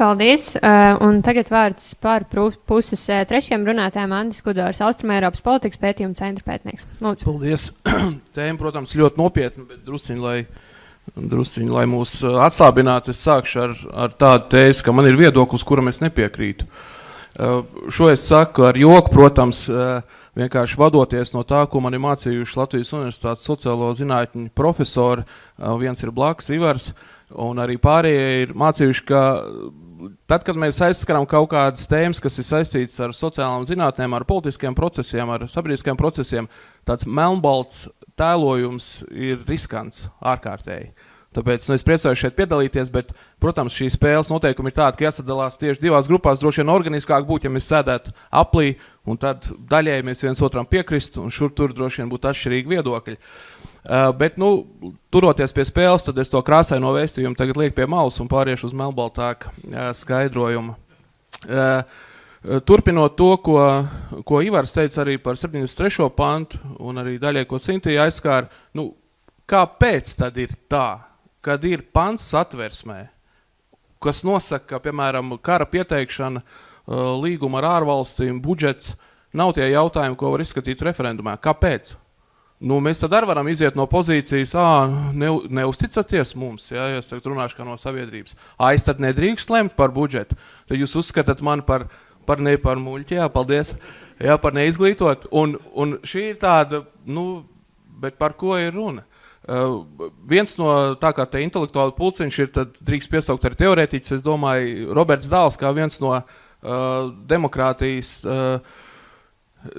Paldies. Un tagad vārds pār puses trešajam runātājam Andris Kudors, Austrumēropas politikas pētījuma centra pētnieks. Lūdzu. Paldies. Tēma, protams, ļoti nopietna, bet drusciņi, lai mūs atslābinātu, es sākšu ar tādu tēzi, ka man ir viedoklis, kuram es nepiekrītu. Šo es saku ar joku, protams, vienkārši vadoties no tā, ko man ir mācījuši Latvijas Universitātes sociālo zinātņu profesori. Viens ir blakus Ivars, un arī pārējie ir mācījuši, ka tad, kad mēs aizskaram kaut kādas tēmas, kas ir saistītas ar sociālām zinātnēm, ar politiskiem procesiem, ar sabiedriskiem procesiem, tāds melnbalts tēlojums ir riskants ārkārtēji. Tāpēc es priecājos šeit piedalīties, bet, protams, šī spēles noteikumi ir tādi, ka jāsadalās tieši 2 grupās. Droši vien organiskāk būtu, ja mēs sēdētu aplī, un tad daļēji mēs viens otram piekristu, un šur tur droši vien būtu atšķirīgi viedokļi. Bet, turoties pie spēles, tad es to krāsaino vēstījumu tagad lieku pie malas un pāriešu uz melnbaltāku skaidrojumu. Turpinot to, ko Ivars teica arī par 73. pantu, un arī daļai, ko Sintija aizskāra, kāpēc tad ir tā? Kad ir pants satversmē, kas nosaka, ka, piemēram, kara pieteikšana, līguma ar ārvalstīm, budžets, nav tie jautājumi, ko var izskatīt referendumā. Kāpēc? Mēs tad arī varam iziet no pozīcijas, neusticaties mums, ja es tagad runāšu kā no sabiedrības. Es tad nedrīkst lemt par budžetu. Tad jūs uzskatāt mani par muļķi, paldies, par neizglītot. Un šī ir tāda, bet par ko ir runa? Viens no tā kā te intelektuāli pulciņš ir, tad drīkst piesaukt arī teorētiķis, es domāju, Roberts Dāls kā viens no demokrātijas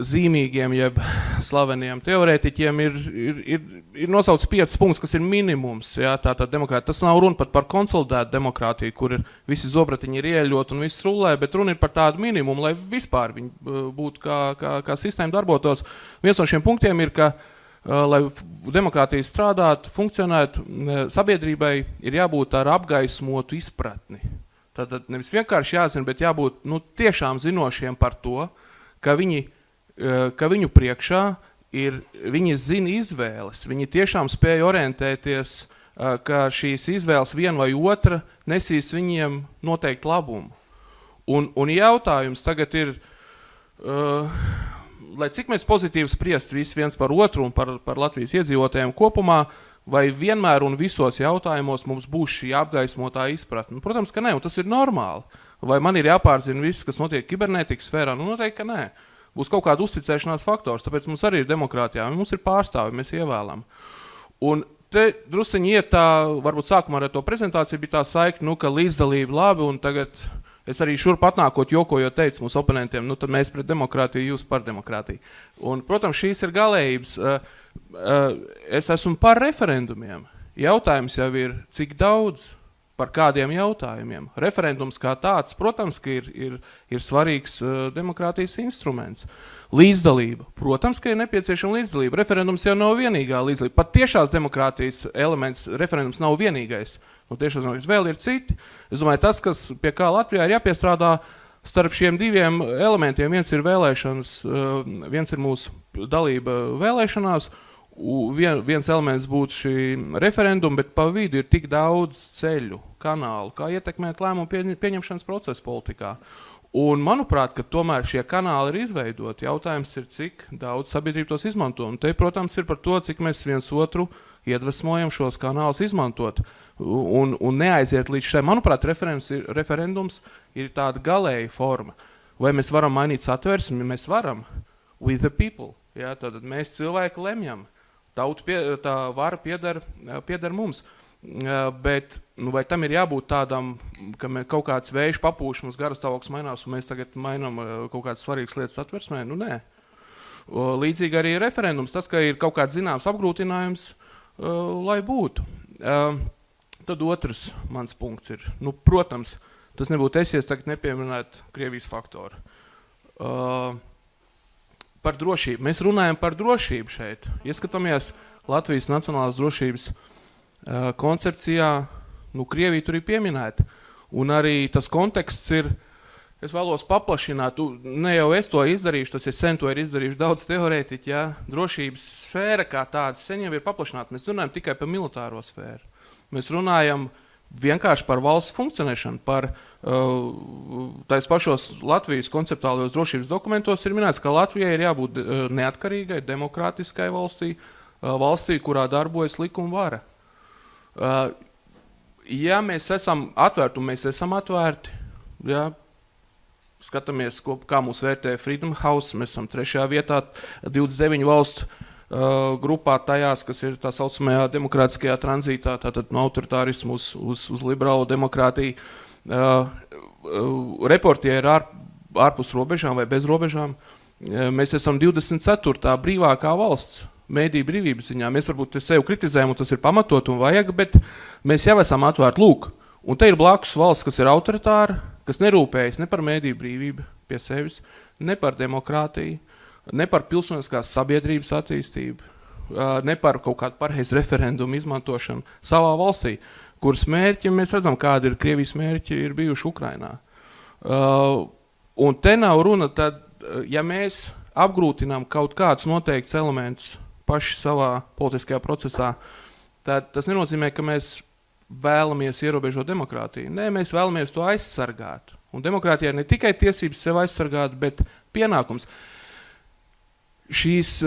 zīmīgiem, jeb slaveniem teorētiķiem ir nosauc 5 punktus, kas ir minimums, tātad demokrātija. Tas nav runa pat par konsolidētu demokrātiju, kur visi zobratiņi ir ieļot un viss rulē, bet runa ir par tādu minimumu, lai vispār viņi būtu kā sistēma darbotos. Viens no šiem punktiem ir, ka lai demokrātija strādātu, funkcionētu, sabiedrībai ir jābūt ar apgaismotu izpratni. Tātad nevis vienkārši jāzina, bet jābūt tiešām zinošiem par to, ka viņu priekšā viņi zina izvēles, viņi tiešām spēja orientēties, ka šīs izvēles viena vai otra nesīs viņiem noteikti labumu. Un jautājums tagad ir, lai cik mēs pozitīvi spriest viens par otru un par Latvijas iedzīvotājiem kopumā, vai vienmēr un visos jautājumos mums būs šī apgaismotā izpratne? Protams, ka nē, un tas ir normāli. Vai man ir jāpārzina viss, kas notiek kibernētikas sfērā? Noteikti, ka nē. Būs kaut kāda uzticēšanās faktors, tāpēc mums arī ir demokrātijā, mums ir pārstāvi, mēs ievēlam. Un te drusciņi iet tā, varbūt sākumā ar to prezentāciju bija tā saikne, ka līdzdalība labi, un tagad es arī šurp atnākot jokojot teicu mūsu oponentiem, tad mēs pret demokrātiju, jūs par demokrātiju. Un, protams, šīs ir galējības. Es esmu par referendumiem. Jautājums jau ir, cik daudz, par kādiem jautājumiem. Referendums kā tāds, protams, ka ir svarīgs demokrātijas instruments. Līdzdalība. Protams, ka ir nepieciešama līdzdalība. Referendums jau nav vienīgā līdzdalība. Pat tiešās demokrātijas elements referendums nav vienīgais. Tiešās demokrātijas vēl ir citi. Es domāju, tas, kas pie kā Latvijā ir jāpiestrādā starp šiem 2 elementiem, viens ir vēlēšanas, viens ir mūsu dalība vēlēšanās, viens elements būtu šī referenduma, bet pa vidu ir tik daudz ceļu, kanālu, kā ietekmēt lēmumu pieņemšanas procesu politikā. Un, manuprāt, ka tomēr šie kanāli ir izveidoti. Jautājums ir, cik daudz sabiedrība tos izmanto. Un te, protams, ir par to, cik mēs viens otru iedvesmojam šos kanālus izmantot. Un neaiziet līdz šai. Manuprāt, referendums ir tāda galēja forma. Vai mēs varam mainīt satversmi? Mēs varam. With the people. Ja, tad mēs cilvēki lemjam. Tā vara pieder mums. Bet vai tam ir jābūt tādam, ka kaut kāds vējš papūš, mums garastāvoklis mainās un mēs tagad mainām kaut kādas svarīgas lietas satversmē? Nē. Līdzīgi arī referendums, tas, ka ir kaut kāds zināms apgrūtinājums, lai būtu. Tad otrs mans punkts ir, protams, tas nebūtu esies tagad nepieminēt Krievijas faktoru. Par drošību. Mēs runājam par drošību šeit. Ieskatāmies Latvijas nacionālās drošības koncepcijā, Krievija tur ir pieminēta. Un arī tas konteksts ir, es vēlos paplašināt, ne jau es to izdarīšu, tas sen to ir izdarījuši daudz teorētiķi, drošības sfēra kā tāda sen jau ir paplašināta. Mēs runājam tikai par militāro sfēru. Mēs runājam vienkārši par valsts funkcionēšanu, par tais pašos Latvijas konceptuālajos drošības dokumentos ir minēts, ka Latvijai ir jābūt neatkarīgai, demokrātiskai valstī, kurā darbojas likuma vara. Ja mēs esam atvērti, un mēs esam atvērti, skatāmies, kā mūs vērtē Freedom House, mēs esam 3. vietā 29 valstu grupā tajās, kas ir tā saucamajā demokrātiskajā tranzītā, tātad no autoritārismu uz liberālo demokrātiju. Reportieri ārpus robežām vai bez robežām. Mēs esam 24. brīvākā valsts mēdīju brīvības ziņā. Mēs varbūt sevi kritizējam, un tas ir pamatot un vajag, bet mēs jau esam atvērti. Lūk, un te ir blakus valsts, kas ir autoritāra, kas nerūpējas ne par mēdīju brīvību pie sevis, ne par demokrātiju, ne par pilsoniskās sabiedrības attīstību, ne par kaut kādu pareizu referendumu izmantošanu savā valstī, kuras mērķi, mēs redzam, kādi ir Krievijas mērķi, ir bijuši Ukrainā. Un te nav runa, tad, ja mēs apgrūtinām kaut kādus noteiktus elementus paši savā politiskajā procesā, tad tas nenozīmē, ka mēs vēlamies ierobežot demokrātiju. Nē, mēs vēlamies to aizsargāt. Un demokrātijā ne tikai tiesības sev aizsargāt, bet pienākums. Šīs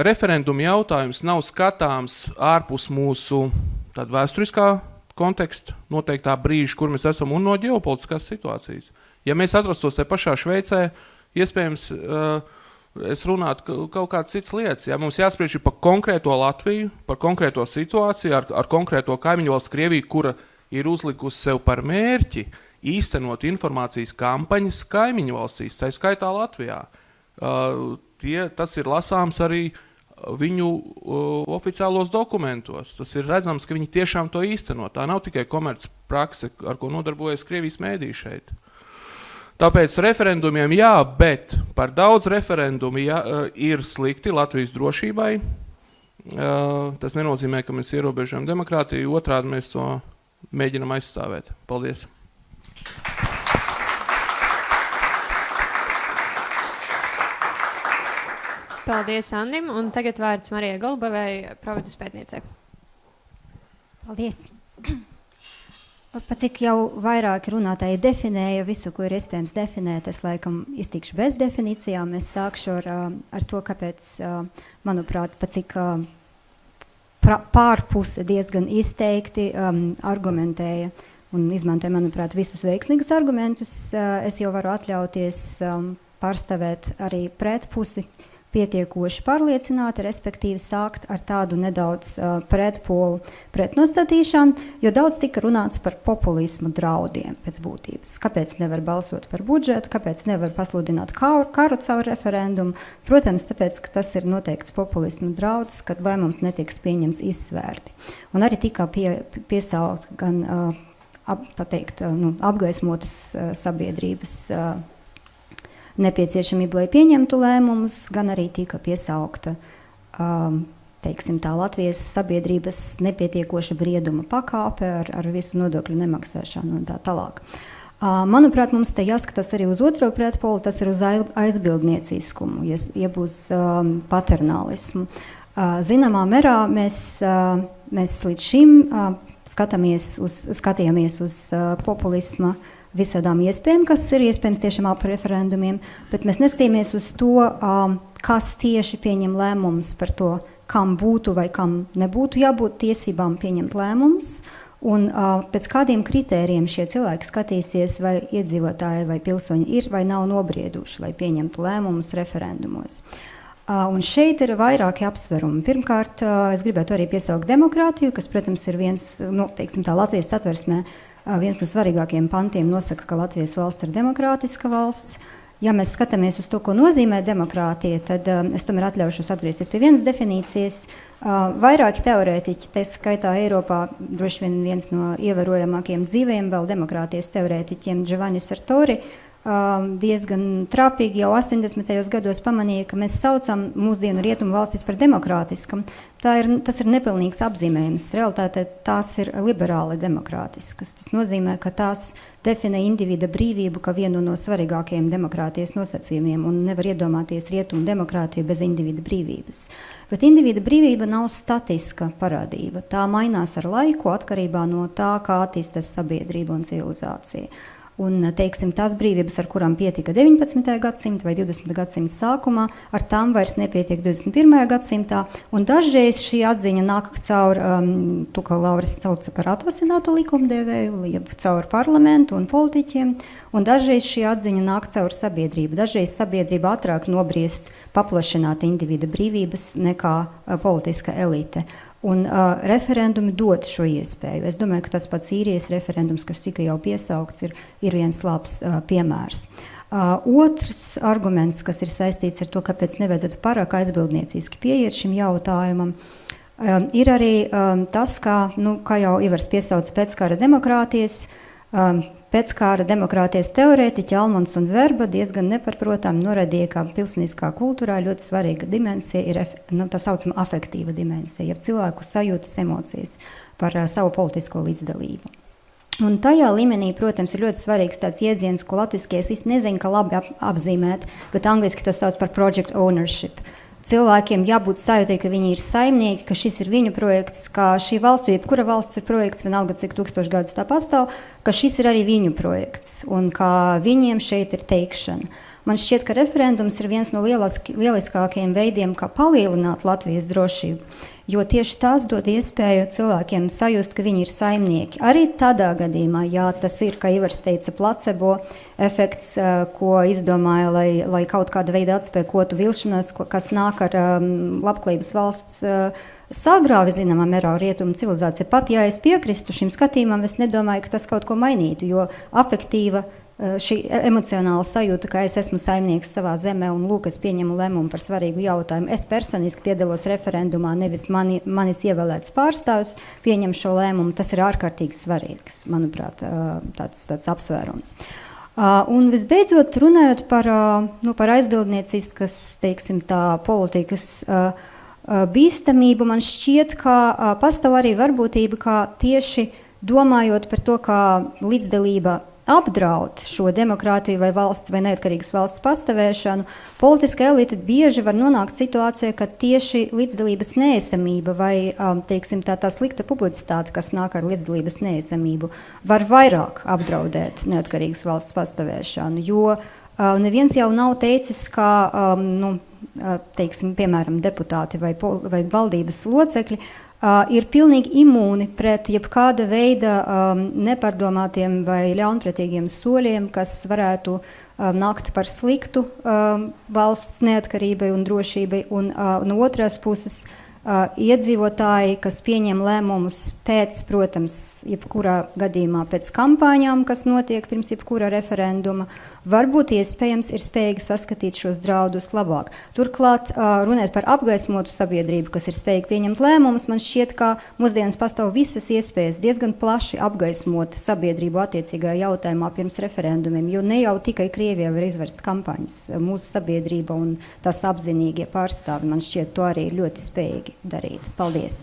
referenduma jautājums nav skatāms ārpus mūsu tāda vēsturiskā konteksta, noteiktā brīža, kur mēs esam, un no ģeopolitiskās situācijas. Ja mēs atrastos te pašā Šveicē, iespējams, es runātu kaut kāds cits lietas. Ja mums jāspriež par konkrēto Latviju, par konkrēto situāciju, ar konkrēto kaimiņu valsts Krieviju, kura ir uzlikusi sev par mērķi īstenot informācijas kampaņas kaimiņu valstīs, tā skaitā Latvijā. Tas ir lasāms arī viņu oficiālos dokumentos. Tas ir redzams, ka viņi tiešām to īsteno. Tā nav tikai komerc prakse, ar ko nodarbojas Krievijas mēdī šeit. Tāpēc referendumiem jā, bet par daudz referendumu ir slikti Latvijas drošībai. Tas nenozīmē, ka mēs ierobežojam demokrātiju, otrādi mēs to mēģinam aizstāvēt. Paldies! Paldies, Andim, un tagad vārds Marijai Golubavai, Providus pētniecei. Paldies. Pat cik jau vairāki runātāji definēja visu, ko ir iespējams definēt, es laikam iztikšu bez definīcijām. Es sākšu ar to, kāpēc, manuprāt, pat cik pārpuse diezgan izteikti argumentēja un izmantoja, manuprāt, visus veiksmīgus argumentus. Es jau varu atļauties pārstāvēt arī pretpusi pietiekoši pārliecināti, respektīvi sākt ar tādu nedaudz pretpolu pretnostatīšanu, jo daudz tika runāts par populismu draudiem pēc būtības. Kāpēc nevar balsot par budžetu, kāpēc nevar pasludināt karu caur referendumu? Protams, tāpēc, ka tas ir noteikts populismu draudz, kad lēmums netiks pieņemts izsvērti. Un arī tika piesaukt gan apgaismotas sabiedrības nepieciešamība, lai pieņemtu lēmumus, gan arī tika piesaukta tā Latvijas sabiedrības nepietiekoša brieduma pakāpe ar visu nodokļu nemaksāšanu un tā tālāk. Manuprāt, mums te jāskatās arī uz otro pretpolu, tas ir uz aizbildnieciskumu, jeb uz paternālismu. Zināmā mērā mēs līdz šim skatījāmies uz populisma visādām iespējām, kas ir iespējams tiešām ap referendumiem, bet mēs neskatījāmies uz to, kas tieši pieņem lēmumus par to, kam būtu vai kam nebūtu jābūt tiesībām pieņemt lēmumus, un pēc kādiem kritērijiem šie cilvēki skatīsies, vai iedzīvotāji vai pilsoņi ir vai nav nobrieduši, lai pieņemtu lēmumus referendumos. Un šeit ir vairāki apsverumi. Pirmkārt, es gribētu arī piesaukt demokrātiju, kas, protams, ir viens, Latvijas satversmē, viens no svarīgākajiem pantiem nosaka, ka Latvijas valsts ir demokrātiska valsts. Ja mēs skatāmies uz to, ko nozīmē demokrātija, tad es tomēr atļaušos atgriezties pie vienas definīcijas. Vairāki teorētiķi, tā skaitā Eiropā, droši vien viens no ievērojamākajiem dzīvajiem vēl demokrātijas teorētiķiem, Giovanni Sartori, diezgan trāpīgi jau 80. gados pamanīja, ka mēs saucam mūsdienu rietumu valstis par demokrātiskam. Tas ir nepilnīgs apzīmējums. Realitātē tās ir liberāli demokrātiskas. Tas nozīmē, ka tās definē individa brīvību kā vienu no svarīgākajiem demokrātijas nosacījumiem un nevar iedomāties rietumu demokrātiju bez individa brīvības. Bet individa brīvība nav statiska parādība. Tā mainās ar laiku atkarībā no tā, kā attīstās sabiedrība un civilizācija. Un, teiksim, tās brīvības, ar kurām pietika 19. gadsimta vai 20. gadsimta sākumā, ar tām vairs nepietiek 21. gadsimtā. Un dažreiz šī atziņa nāk caur, to, kā Lauris sauca par atvasinātu likumdevēju, jeb caur parlamentu un politiķiem, un dažreiz šī atziņa nāk caur sabiedrību. Dažreiz sabiedrība ātrāk nobriest paplašināt individa brīvības nekā politiska elite. Un referendumi dod šo iespēju. Es domāju, ka tas pats īrijas referendums, kas tika jau piesaukts, ir viens labs piemērs. Otrs arguments, kas ir saistīts ar to, kāpēc nevajadzētu pārāk aizbildnieciski pieiet šim jautājumam, ir arī tas, kā jau Ivars piesauca pēckara demokrātijas, pēckara demokrātijas teorētiķi Almans un Verba diezgan neparprotami norādīja, ka pilsoniskā kultūrā ļoti svarīga dimensija ir tā saucama afektīva dimensija, jeb cilvēku sajūtas, emocijas par savu politisko līdzdalību. Un tajā līmenī, protams, ir ļoti svarīgs tāds iedziens, ko latviski es īsti nezinu, ka labi apzīmēt, bet angliski to sauc par project ownership. Cilvēkiem jābūt sajūtai, ka viņi ir saimnieki, ka šis ir viņu projekts, ka šī valsts, jebkura valsts ir projekts, vienalga cik 1000 gadus tā pastāv, ka šis ir arī viņu projekts un ka viņiem šeit ir teikšana. Man šķiet, ka referendums ir viens no lieliskākajiem veidiem, kā palielināt Latvijas drošību, jo tieši tās dod iespēju cilvēkiem sajust, ka viņi ir saimnieki. Arī tādā gadījumā, ja tas ir, kā Ivars teica, placebo efekts, ko izdomāja, lai kaut kāda veida atspēkotu vilšanās, kas nāk ar labklājības valsts sagrāvi zināmā mērā rietumu civilizācija. Pat, ja es piekristu šim skatījumam, es nedomāju, ka tas kaut ko mainītu, jo afektīva šī emocionāla sajūta, ka es esmu saimnieks savā zemē un lūk, es pieņemu lēmumu par svarīgu jautājumu. Es personiski piedalos referendumā, nevis manis ievēlēts pārstāvis pieņem šo lēmumu. Tas ir ārkārtīgi svarīgs, manuprāt, tāds apsvērums. Un visbeidzot, runājot par aizbildnieciskas, teiksim, tā politikas bīstamību, man šķiet, ka pastāv arī varbūtība, kā tieši domājot par to, kā līdzdalība apdraud šo demokrātiju vai valsts vai neatkarīgas valsts pastāvēšanu, politiska elite bieži var nonākt situācijā, ka tieši līdzdalības neesamība vai, teiksim, tā slikta publicitāte, kas nāk ar līdzdalības neesamību, var vairāk apdraudēt neatkarīgas valsts pastāvēšanu, jo neviens jau nav teicis, ka, teiksim, piemēram, deputāti vai valdības locekļi ir pilnīgi imūni pret jebkāda veida nepārdomātiem vai ļaunprātīgiem soļiem, kas varētu nākt par sliktu valsts neatkarībai un drošībai. Un no otras puses iedzīvotāji, kas pieņem lēmumus pēc, protams, jebkurā gadījumā pēc kampaņām, kas notiek pirms jebkura referenduma, varbūt iespējams ir spējīgi saskatīt šos draudus labāk. Turklāt, runāt par apgaismotu sabiedrību, kas ir spējīgi pieņemt lēmumus, man šķiet, ka mūsdienas pastāv visas iespējas diezgan plaši apgaismot sabiedrību attiecīgā jautājumā pirms referendumiem, jo ne jau tikai Krievijā var izvērst kampaņas. Mūsu sabiedrība un tās apzinīgie pārstāvi, man šķiet, to arī ļoti spējīgi darīt. Paldies!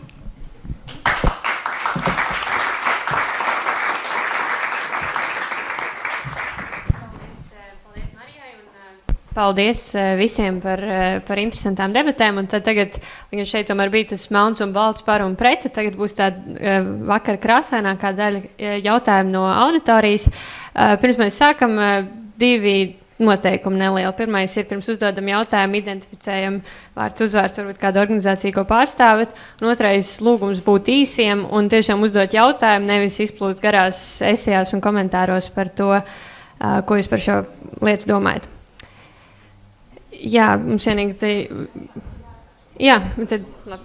Paldies visiem par interesantām debatēm. Un tad tagad šeit tomēr bija tas melns un balts par un pret. Tagad būs tāda vakara krāsainākā daļa jautājumu no auditorijas. Pirms mēs sākam, divi noteikumi nelieli. Pirmais ir, pirms uzdodam jautājumu, identificējam vārds uzvārds, varbūt kādu organizāciju, ko pārstāvat. Un otrais lūgums būt īsiem un tiešām uzdot jautājumu, nevis izplūst garās esejās un komentāros par to, ko jūs par šo lietu domājat. Jā, mums vienīgi te... Jā, tad... Labi.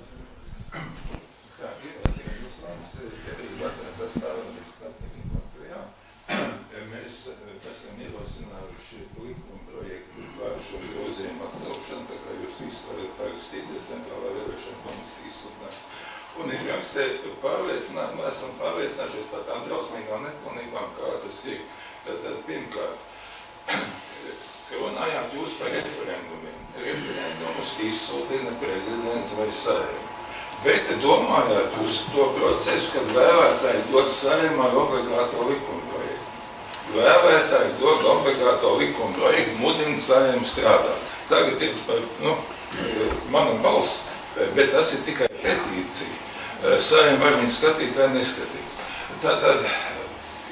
Mēs esam ierosinājuši apstiprinājuši likuma projektu par šo grozījumu atcelšanu, tā kā jūs visi varat parakstīties Centrālā vēlēšana komisija izsludinās. Un ir jums mēs esam pārliecinājušies par tām drausmīgām nepilnībām, kā tas ir. Tātad, pirmkārt, runājāt jūs par referendumiem. Referendumus izsludina prezidents vai Saeima. Bet domājāt uz to procesu, kad vēlētāji dod Saeimai obligāto likuma projektu. Vēlētāji dod obligāto likuma projektu, mudina Saeimu strādāt. Tagad ir, mana balss, bet tas ir tikai petīcija. Saeima var viņu skatīt vai neskatīt. Tātad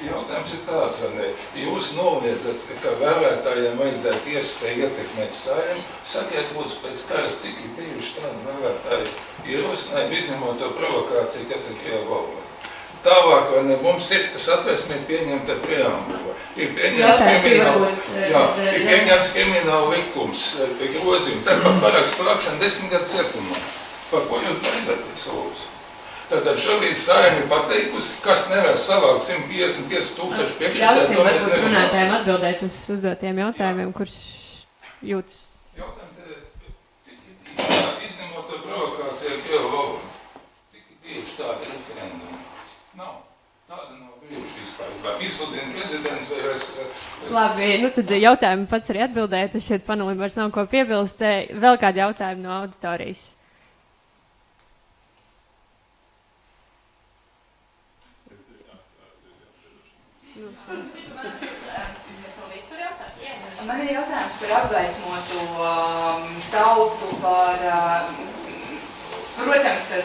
jautājums ir tāds, vai ne? Jūs noliedzat, ka vēlētājiem vajadzētu iespēju ietekmēt Saeimu. Sakiet, lūdzu, pēc kara, cik ir bijuši tādi vēlētāji ierosinājumi, izņemot to provokāciju, kas ir Krievu valoda. Tālāk, vai ne, mums ir satversmē pieņemta preambula. Ir pieņemts krimināla likums, grozījumi. Tad par parakstu vākšanu 10 gadu cietumā. Par ko jūs baidaties, lūdzu? Tātad šobrīd Saeima ir pateikusi, kas nevar savākt 155,000 piekritēju. Ļausim varbūt runātājiem atbildēt uz uzdotiem jautājumiem, kurš jūtas. Jautājums ir, cik ir izņemot to provokāciju ar Krievu valodu? Cik ir bijuši tādi referendumi? Nav. Tāda nav bijuši vispār. Vai izsludina prezidents vai es... Labi, tad jautājumu pats arī atbildēt. Šeit panelim vairs nav ko piebilst. Vēl kādi jautājumi no auditorijas? Man ir jautājums par apgaismotu tautu, protams, ka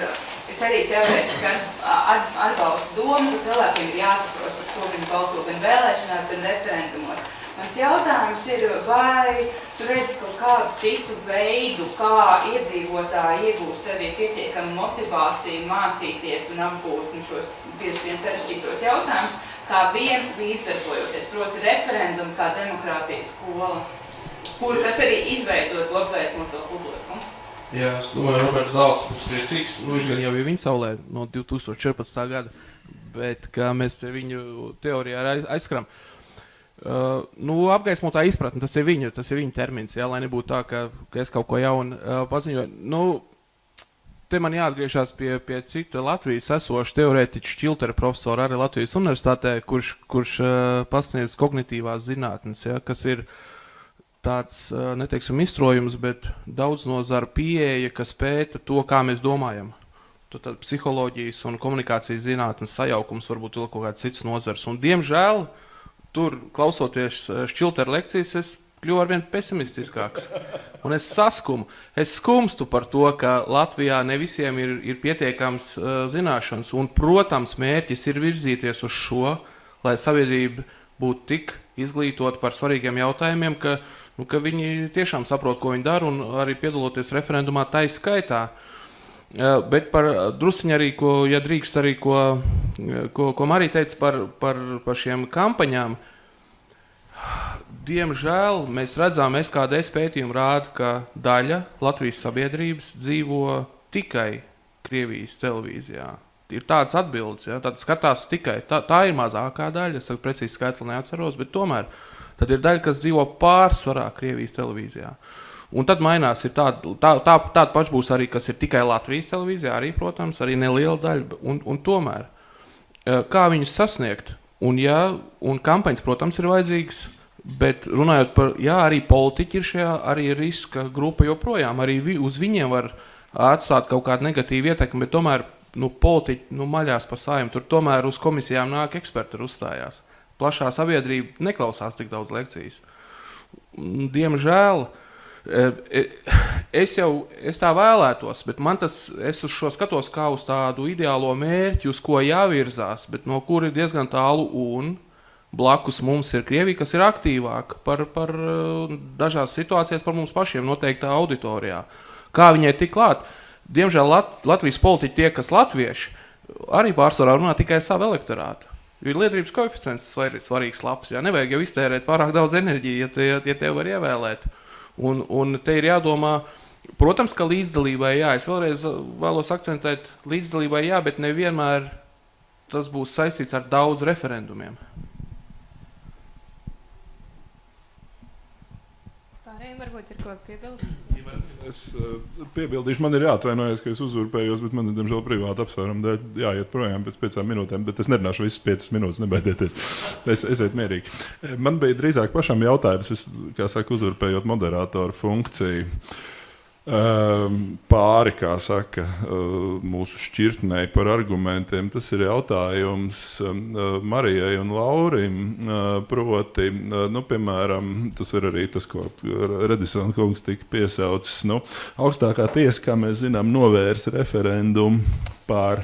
es arī teorētiski atbalstu domu, ka cilvēkiem ir jāsaprot, par ko viņi balso gan vēlēšanās, gan referendumos. Mans jautājums ir, vai tu redzi kaut kādu citu veidu, kā iedzīvotāji iegūst sevī pietiekamu motivāciju mācīties un apgūt šos bieži vien sarežģītos jautājumus, kā vien līdzdarbojoties, proti referendumu kā demokrātijas skola, kas arī izveidot apgaismoto publikumu. Jā, es domāju, Roberts Zāls mums priecīgs, viņš gan jau ir viņa saulē no 2014. gada, bet kā mēs te viņu teorijā aizskaram. Apgaismotā izpratne, tas ir viņa termins, jā, lai nebūtu tā, ka es kaut ko jaunu paziņoju. Te man jāatgriežās pie cita Latvijas esoša teorētiķa Šķiltera profesora arī Latvijas universitātē, kurš pasniedz kognitīvās zinātnes, ja, kas ir tāds, neteiksim, izstrojums, bet daudz nozaru pieeja, kas pēta to, kā mēs domājam. Tad psiholoģijas un komunikācijas zinātnes sajaukums varbūt vēl kaut kāds cits nozars. Un, diemžēl, tur, klausoties Šķiltera lekcijas, es kļuvu arvien pesimistiskāks. Un es skumstu par to, ka Latvijā ne visiem ir pietiekams zināšanas. Un, protams, mērķis ir virzīties uz šo, lai sabiedrība būtu tik izglītot par svarīgiem jautājumiem, ka viņi tiešām saprot, ko viņi dara, un arī piedaloties referendumā tai skaitā. Bet par drusiņu arī, ja drīkst arī, ko Marija teica par šiem kampaņām, diemžēl mēs redzam, SKDS pētījumi rāda, ka daļa Latvijas sabiedrības dzīvo tikai Krievijas televīzijā. Ir tāds atbildes, ja? Tad skatās tikai, tā ir mazākā daļa, es precīzi skaitli neatceros, bet tomēr tad ir daļa, kas dzīvo pārsvarā Krievijas televīzijā. Un tad mainās, ir tāda paša būs arī, kas ir tikai Latvijas televīzijā, arī, protams, arī neliela daļa, un tomēr, kā viņus sasniegt, un kampaņas, protams, ir vajadzīgas, bet runājot par, arī politiķi ir šajā, arī riska grupa joprojām, arī uz viņiem var atstāt kaut kādu negatīvu ietekmi, bet tomēr, politiķi, maļās pa Saeimu, tur tomēr uz komisijām nāk eksperti uzstājās. Plašā sabiedrība neklausās tik daudz lekcijas. Diemžēl, es tā vēlētos, bet es uz šo skatos kā uz tādu ideālo mērķi, uz ko jāvirzās, bet no kur ir diezgan tālu un blakus mums ir Krievija, kas ir aktīvāka par dažās situācijās par mums pašiem noteiktā auditorijā. Kā viņai tik klāt? Diemžēl Latvijas politiķi tie, kas latvieši, arī pārsvarā runā tikai savu elektorātu. Ir liederības koeficients svarīgs labs. Jā. Nevajag jau iztērēt pārāk daudz enerģiju, ja tev var ievēlēt. Un te ir jādomā, protams, ka līdzdalībai jā. Es vēlreiz vēlos akcentēt līdzdalībai jā, bet nevienmēr tas būs saistīts ar daudz referendumiem. Pārējiem varbūt ir ko piebilst. Es piebildīšu, man ir jāatvainojas, ka es uzurpējos, bet man ir, diemžēl, privāti apsvērumi dēļ jāiet projām pēc 5 minūtēm, bet es nerunāšu visas 5 minūtes, nebaidieties. Esiet mierīgi. Man bija drīzāk pašam jautājums, es, kā saka, uzurpējot moderātoru funkciju. Pāri, kā saka, mūsu šķirtnei par argumentiem. Tas ir jautājums Marijai un Laurim. Proti, piemēram, tas ir arī tas, ko Redisona kungs tika piesaucis. Augstākā tiesa, kā mēs zinām, novērs referendumu par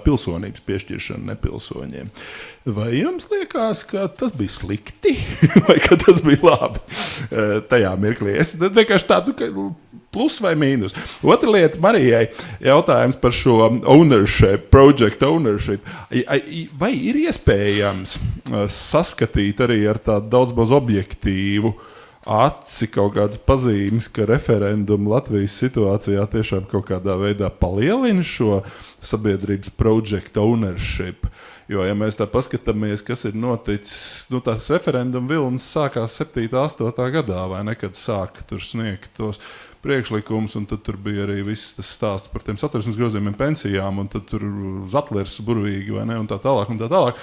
pilsonības piešķiršanu nepilsoņiem. Vai jums liekas, ka tas bija slikti vai ka tas bija labi tajā mirklī? Es vienkārši tādu plus vai mīnus. Otra lieta Marijai jautājums par šo ownership, project ownership. Vai ir iespējams saskatīt arī ar tādu daudz maz objektīvu aci kaut kādas pazīmes, ka referendumu Latvijas situācijā tiešām kaut kādā veidā palielina šo sabiedrības project ownership? Jo, ja mēs tā paskatāmies, kas ir noticis, tās referenduma vilnas sākās 7. 8. gadā, vai ne, kad sāka tur sniegt tos priekšlikums, un tad tur bija arī viss tas stāsts par tiem Satversmes grozījumiem pensijām, un tad tur Zatlers burvīgi, vai ne, un tā tālāk, un tā tālāk.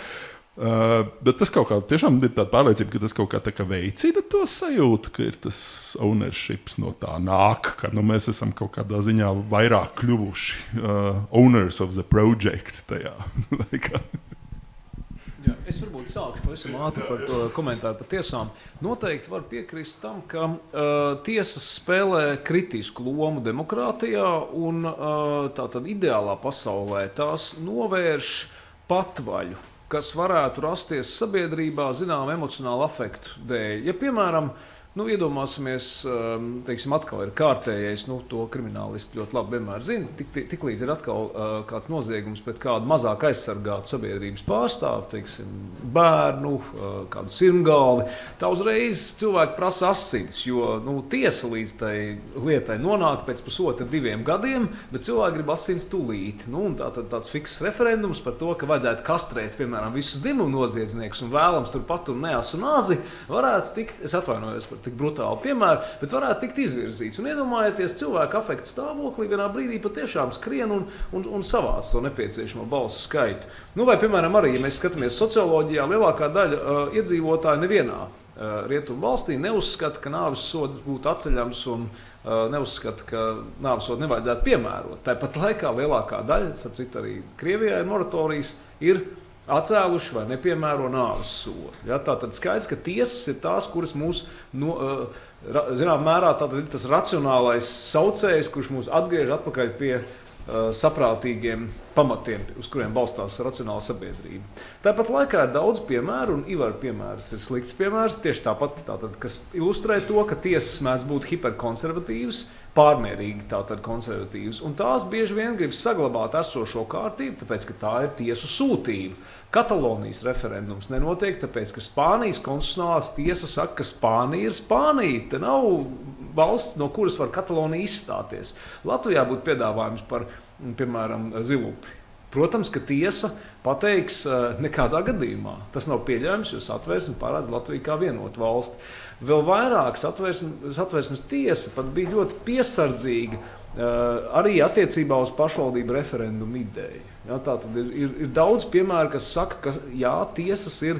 Bet tas kaut kā tiešām ir tāda pārliecība, ka tas kaut kā tā kā veicina to sajūtu, ka ir tas ownerships no tā nāk, ka mēs esam kaut kādā ziņā vairāk kļuvuši owners of the project tajā. Jā, es varbūt sāku pavisam ātri par to komentāru par tiesām. Noteikti var piekrist tam, ka tiesas spēlē kritisku lomu demokrātijā un tātad ideālā pasaulē tās novērš patvaļu, kas varētu rasties sabiedrībā zinām emocionālu afektu dēļ. Ja, piemēram, iedomāsimies, teiksim, atkal ir kārtējais, to kriminālisti ļoti labi vienmēr zina, tik līdz ir atkal kāds noziegums pret kādu mazāk aizsargātu sabiedrības pārstāvu, teiksim, bērnu, kādu sirmgalvi, tā uzreiz cilvēki prasa asinis, jo tiesa līdz tai lietai nonāk pēc 1,5–2 gadiem, bet cilvēki grib asins tūlīt. Un tāds fiks referendums par to, ka vajadzētu kastrēt, piemēram, visus dzimumu noziedzniekus un vēlams turpat un neasu nāzi, varētu tikt, es atvainojos par tik brutālu piemēru, bet varētu tikt izvirzīts. Un iedomājieties, cilvēku afekta stāvoklī vienā brīdī patiešām skrien un savāc to nepieciešamo balsu skaitu. Vai, piemēram, arī, ja mēs skatāmies socioloģijā, lielākā daļa iedzīvotāju nevienā rietumu valstī neuzskata, ka nāves sods būtu atceļams un neuzskata, ka nāves sodu nevajadzētu piemērot. Tāpat laikā lielākā daļa, starp citu arī Krievijā ir moratorijas, ir atcēluši vai nepiemēro nāves sodu. Ja, tātad skaidrs, ka tiesas ir tās, kuras mūs, zinām mērā, tātad ir tas racionālais saucējs, kurš mūs atgriež atpakaļ pie saprātīgiem pamatiem, uz kuriem balstās racionāla sabiedrība. Tāpat laikā ir daudz piemēru, un Ivar piemērs ir slikts piemērs, tieši tāpat, kas ilustrē to, ka tiesas mēdz būt hiperkonservatīvas, pārmērīgi tātad konservatīvas, un tās bieži vien grib saglabāt esošo kārtību, tāpēc, ka tā ir tiesu sūtība. Katalonijas referendums nenotiek, tāpēc, ka Spānijas konstitucionālās tiesa saka, ka Spānija ir Spānija. Te nav valsts, no kuras var Katalonija izstāties. Latvijā būtu piedāvājums par, piemēram, Zilupi. Protams, ka tiesa pateiks nekādā gadījumā. Tas nav pieļaujams, jo Satversme parāda Latviju kā vienotu valsti. Vēl vairāk Satversmes tiesa pat bija ļoti piesardzīga arī attiecībā uz pašvaldību referendumu ideju. Ja, tā tad ir daudz piemēru, kas saka, ka jā, tiesas ir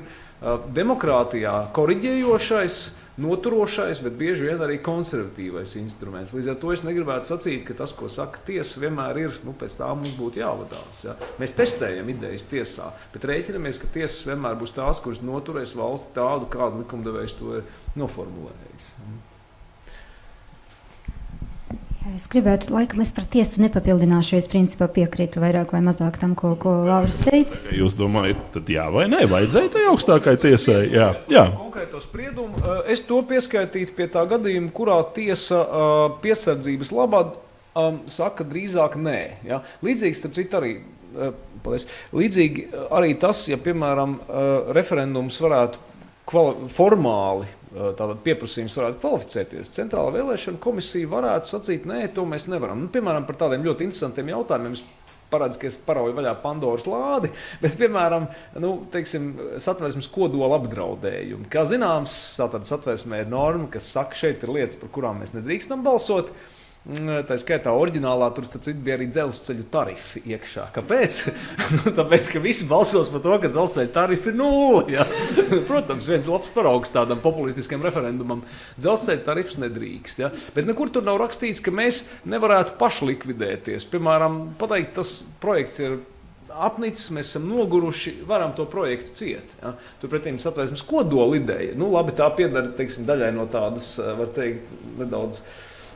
demokrātijā koriģējošais, noturošais, bet bieži vien arī konservatīvais instruments. Līdz ar to es negribētu sacīt, ka tas, ko saka tiesa, vienmēr ir, pēc tā mums būtu jāvadās. Ja. Mēs testējam idejas tiesā, bet rēķinamies, ka tiesas vienmēr būs tās, kuras noturēs valsti tādu, kādu likumdevējs to ir noformulējis. Es gribētu, laikam es par tiesu nepapildināšu, jo es principā piekrītu vairāk vai mazāk tam, ko Lauris teica. Jūs domājat, tad jā vai nē, vajadzēja tai augstākai tiesai? Jā. Konkrēto spriedumu es to pieskaitītu pie tā gadījuma, kurā tiesa piesardzības labad saka drīzāk nē. Ja? Līdzīgi, starp citu, līdzīgi arī tas, ja, piemēram, referendums varētu formāli tātad pieprasījums varētu kvalificēties. Centrālā vēlēšana komisija varētu sacīt, nē, to mēs nevaram. Piemēram, par tādiem ļoti interesantiem jautājumiem es paredz, ka es parauju vaļā Pandoras lādi, bet, piemēram, satversmes kodola apdraudējumi. Kā zināms, tātad satversmē ir norma, kas saka, šeit ir lietas, par kurām mēs nedrīkstam balsot. Tā skaitā oriģinālā tur bija arī dzelzceļu tarifi iekšā. Kāpēc? Tāpēc, ka visi balsos par to, ka dzelzceļu tarifi ir 0. Ja? Protams, viens labs paraugs tādam populistiskiem referendumam. Dzelzceļu tarifs nedrīkst. Ja? Bet nekur tur nav rakstīts, ka mēs nevarētu pašlikvidēties. Piemēram, pateikt, tas projekts ir apnicis, mēs esam noguruši, varam to projektu ciet. Ja? Turpretīm satversmes kodola ideja. Labi, tā piedara, daļai no tādas, var teikt, nedaudz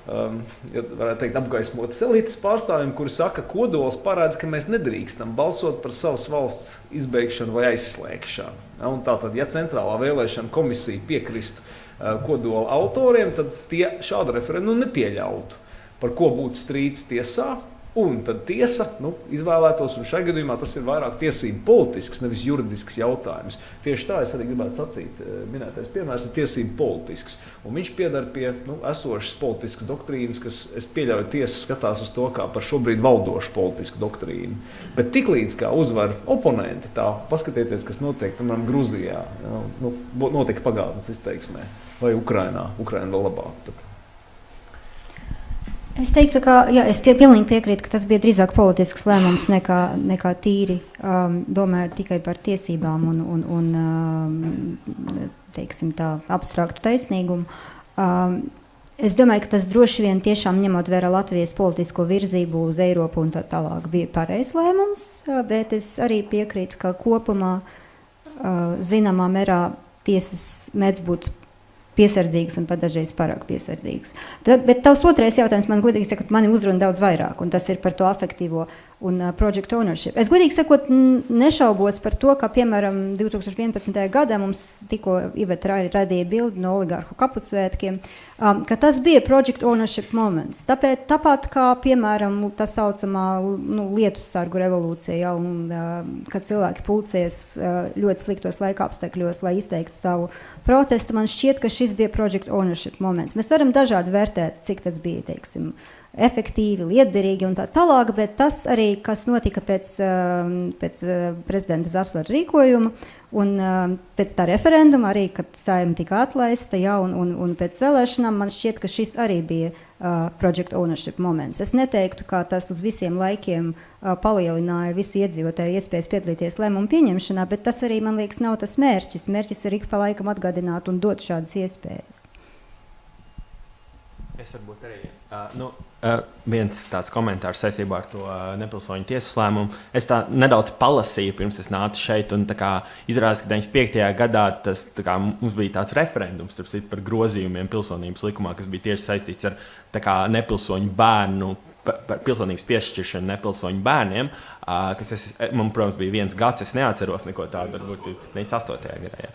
varētu teikt, apgaismotas elites pārstāvjiem, kuri saka, kodols paredz, ka mēs nedrīkstam balsot par savas valsts izbeigšanu vai aizslēgšanu. Ja, un tātad, ja centrālā vēlēšana komisija piekristu kodola autoriem, tad tie šādu referendumu nepieļautu, par ko būtu strīds tiesā. Un tad tiesa izvēlētos, un šajā gadījumā tas ir vairāk tiesību politisks, nevis juridisks jautājums. Tieši tā es arī gribētu sacīt, minētais piemērs ir tiesību politisks. Un viņš piedar pie esošas politiskas doktrīnas, kas, es pieļauju, tiesa skatās uz to kā par šobrīd valdošu politisku doktrīnu. Bet tiklīdz kā uzvar oponenti, tā paskatieties, kas notiek, piemēram, Gruzijā, notika pagātnes izteiksmē, vai Ukrainā vēl labāk. Es teiktu, ka es pilnīgi piekrītu, ka tas bija drīzāk politisks lēmums nekā tīri domājot tikai par tiesībām un teiksim tā, abstraktu taisnīgumu. Es domāju, ka tas droši vien tiešām ņemot vērā Latvijas politisko virzību uz Eiropu un tā tālāk bija pareizs lēmums, bet es arī piekrītu, ka kopumā zināmā mērā tiesas mēdz būt piesardzīgas un pat dažreiz pārāk piesardzīgas. Bet tavs otrais jautājums man godīgi sakot, mani uzruna daudz vairāk, un tas ir par to afektīvo un project ownership. Es godīgi sakot nešaubos par to, ka, piemēram, 2011. gadā mums tikko Iveta radīja bildi no oligarhu kaputsvētkiem, ka tas bija project ownership moments. Tāpat kā, piemēram, tā saucamā lietussargu revolūcija, kad cilvēki pulcēs ļoti sliktos laika apstākļos, lai izteiktu savu protestu, man šķiet, ka šis bija project ownership moments. Mēs varam dažādi vērtēt, cik tas bija, teiksim, efektīvi, lietderīgi un tā tālāk, bet tas arī, kas notika pēc prezidenta Zatlera rīkojuma un pēc tā referenduma arī, kad Saeima tika atlaista, un pēc vēlēšanām, man šķiet, ka šis arī bija project ownership moments. Es neteiktu, ka tas uz visiem laikiem palielināja visu iedzīvotāju iespējas piedalīties lēmumu pieņemšanā, bet tas arī, man liekas, nav tas mērķis. Mērķis ir ik pa laikam atgādināt un dot šādas iespējas. Es varbūt arī viens tāds komentārs saistībā ar to nepilsoņu tiesas lēmumu. Es tā nedaudz palasīju, pirms es nācu šeit, un izrādās, ka 95. gadā mums bija tāds referendums par grozījumiem pilsonības likumā, kas bija tieši saistīts ar nepilsoņu bērnu, par pilsonības piešķiršanu nepilsoņu bērniem, kas man, protams, bija 1 gads, es neatceros neko tādu, varbūt 98. gadā.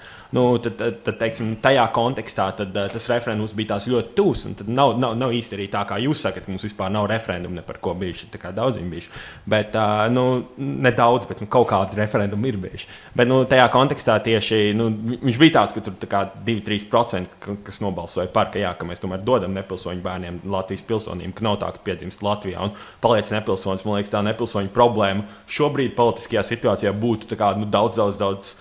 Tad teiksim, tajā kontekstā tas referendums bija tās ļoti tūs, un tad nav īsti arī tā, kā jūs sakat, ka mums vispār nav referendumu ne par ko bijuši, tā kā daudziem bijuši. Bet, nedaudz, bet kaut kādi referendumi ir bijuši. Bet tajā kontekstā tieši, viņš bija tāds, ka tur 2-3%, kas nobalsoja par, ka mēs tomēr dodam nepilsoņu bērniem Latvijas pilsonību, ka nav tā, ka piedzimst Latvijā un paliec nepilsonis. Man liekas, tā nepilsoņu problēma šobrīd politiskajā situācijā būtu daudz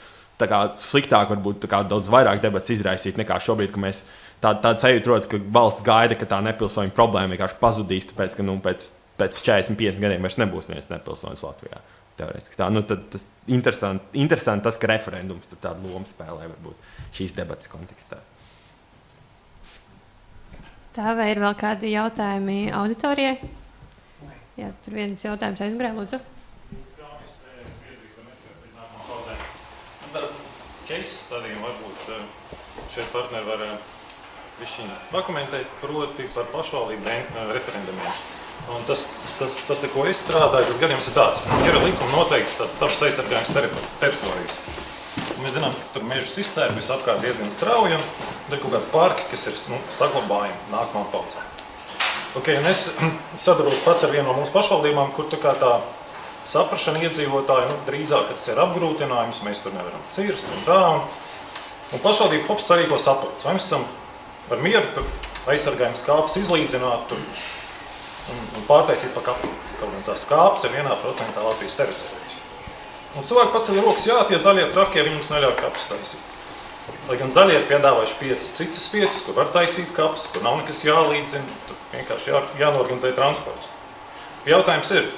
sliktāk, varbūt daudz vairāk debats izraisīt nekā šobrīd, ka mēs tāda sajūta rodas, ka valsts gaida, ka tā nepilsoņu problēma vienkārši pazudīs, tāpēc, ka pēc 45 gadiem vairs nebūs neviens nepilsonis Latvijā. Teorētiski tā. Tad tas interesanti tas, ka referendums tādu lomu spēlē varbūt šīs debatas kontekstā. Tā vai ir vēl kādi jautājumi auditorijai? Jā, tur viens jautājums aizmugurē, lūdzu. Tāds case stadījums varbūt šeit partneri var dokumentēt, proti par pašvaldību referendumiem. Un tas, ko es strādāju, tas gadījums ir tāds. Ir likuma noteikts tāds dabas aizsargājums teritorijas. Un mēs zinām, ka tur mežus izcēr visapkārt diezgan strauji, un ir kaut kādi parki, kas ir saglabājumi nākamām paudzēm. Un es sadaros pats ar vienu no mūsu pašvaldībām, kur tā saprašana iedzīvotāji, drīzāk, ka tas ir apgrūtinājums, mēs tur nevaram cirst un tā. Un pašvaldība sarīko sapulci. Vai mēs esam ar mieru tur aizsargājums kāpes izlīdzināt tur un pārtaisīt pa kapu. Kaut gan tās kāpes ir 1% Latvijas teritorijas. Un cilvēki paceļ rokas, jā, tie zaļie trakie, viņi mums neļauj kapus taisīt. Lai gan zaļie ir piedāvājuši 5 citas vietas, kur var taisīt kapus, kur nav nekas jālīdzina, tur vienkārši jānorganizē transports. Jautājums ir,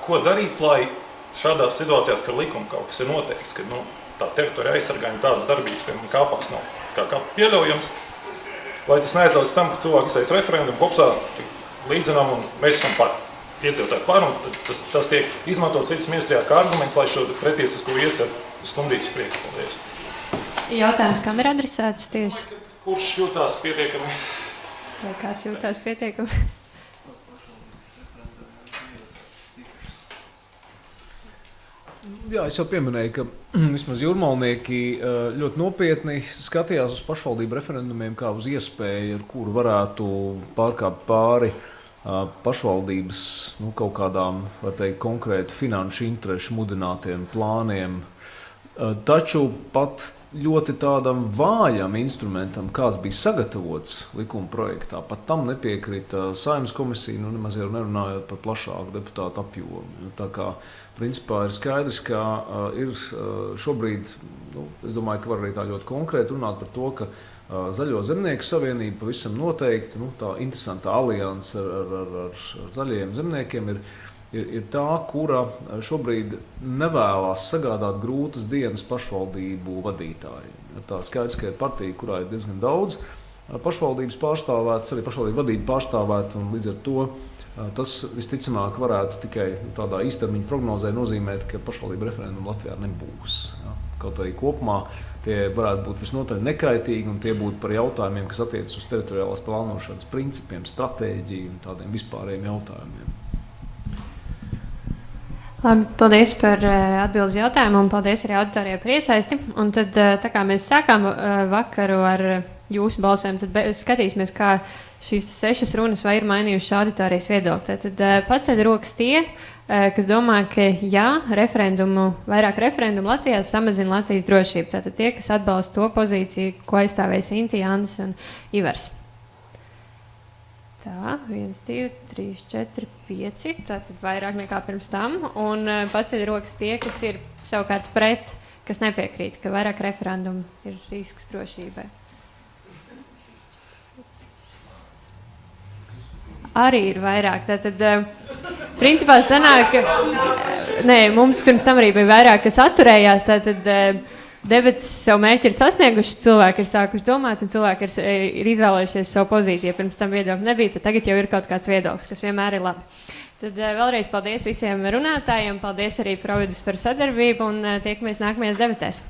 ko darīt, lai šādās situācijās, kad likuma kaut kas ir noteikts, kad tā teritorija aizsargājuma tādas darbības, piemēram, kāpās nav kā kapu pieļaujams, lai tas neaizlauc tam, ka cilvēki iztais referendumu kopsā līdzinām un mēs esam par. Iedzīvotāji par, un tas tiek izmantots vidas ministrijā kā arguments, lai šo pretiesisko ieceru stundītas priekš. Paldies. Jautājums, kam ir adresēts tieši? Kurš jūtās pietiekami? Vai kāds jūtās pietiekami? Jā, es jau pieminēju, ka vismaz jūrmalnieki ļoti nopietni skatījās uz pašvaldību referendumiem kā uz iespēju, ar kuru varētu pārkāpt pāri pašvaldības kaut kādām, var teikt, konkrētu finanšu interešu mudinātiem plāniem. Taču pat ļoti tādam vājam instrumentam, kāds bija sagatavots likuma projektā, pat tam nepiekrita Saeimas komisija, nemaz jau nerunājot par plašāku deputātu apjomu. Tā kā, principā, ir skaidrs, ka ir šobrīd, es domāju, ka var arī tā ļoti konkrēti runāt par to, ka Zaļo zemnieku savienība pavisam noteikti, tā interesantā alianse ar zaļajiem zemniekiem ir tā, kura šobrīd nevēlās sagādāt grūtas dienas pašvaldību vadītājiem. Tā skaidrs, ka ir partija, kurā ir diezgan daudz pašvaldības pārstāvētas, arī pašvaldību vadība pārstāvēta, un līdz ar to tas visticamāk varētu tikai tādā īstermiņa prognozē nozīmēt, ka pašvaldību referendumu Latvijā nebūs. Kaut arī kopumā tie varētu būt visnotaļ nekaitīgi, un tie būtu par jautājumiem, kas attiecas uz teritoriālās plānošanas principiem, stratēģiju un tādiem vispārējiem jautājumiem. Labi, paldies par atbildes jautājumu un paldies arī auditorijai par iesaisti. Un tad, tā kā mēs sākām vakaru ar jūsu balsojumu, tad skatīsimies, kā šīs 6 runas vai ir mainījušas auditorijas viedokli. Tad paceļ rokas tie, kas domā, ka jā, vairāk referendumu Latvijā samazina Latvijas drošību. Tātad tie, kas atbalsta to pozīciju, ko aizstāvēs Inti, Jānis un Ivars. Tā, 1, 2, 3, 4, 5, tātad vairāk nekā pirms tam. Un paceļ rokas tie, kas ir savukārt pret, kas nepiekrīt, ka vairāk referendumu ir risks drošībai. Arī ir vairāk. Tātad, principā sanāk, mums pirms tam arī bija vairāk, kas atturējās. Tātad debates savu mērķi ir sasnieguši, cilvēki ir sākuši domāt, un cilvēki ir izvēlējušies savu pozīciju. Pirms tam viedokļi nebija, tad tagad jau ir kaut kāds viedoklis, kas vienmēr ir labi. Tad vēlreiz paldies visiem runātājiem, paldies arī Providus par sadarbību, un tiekamies nākamajās debatēs.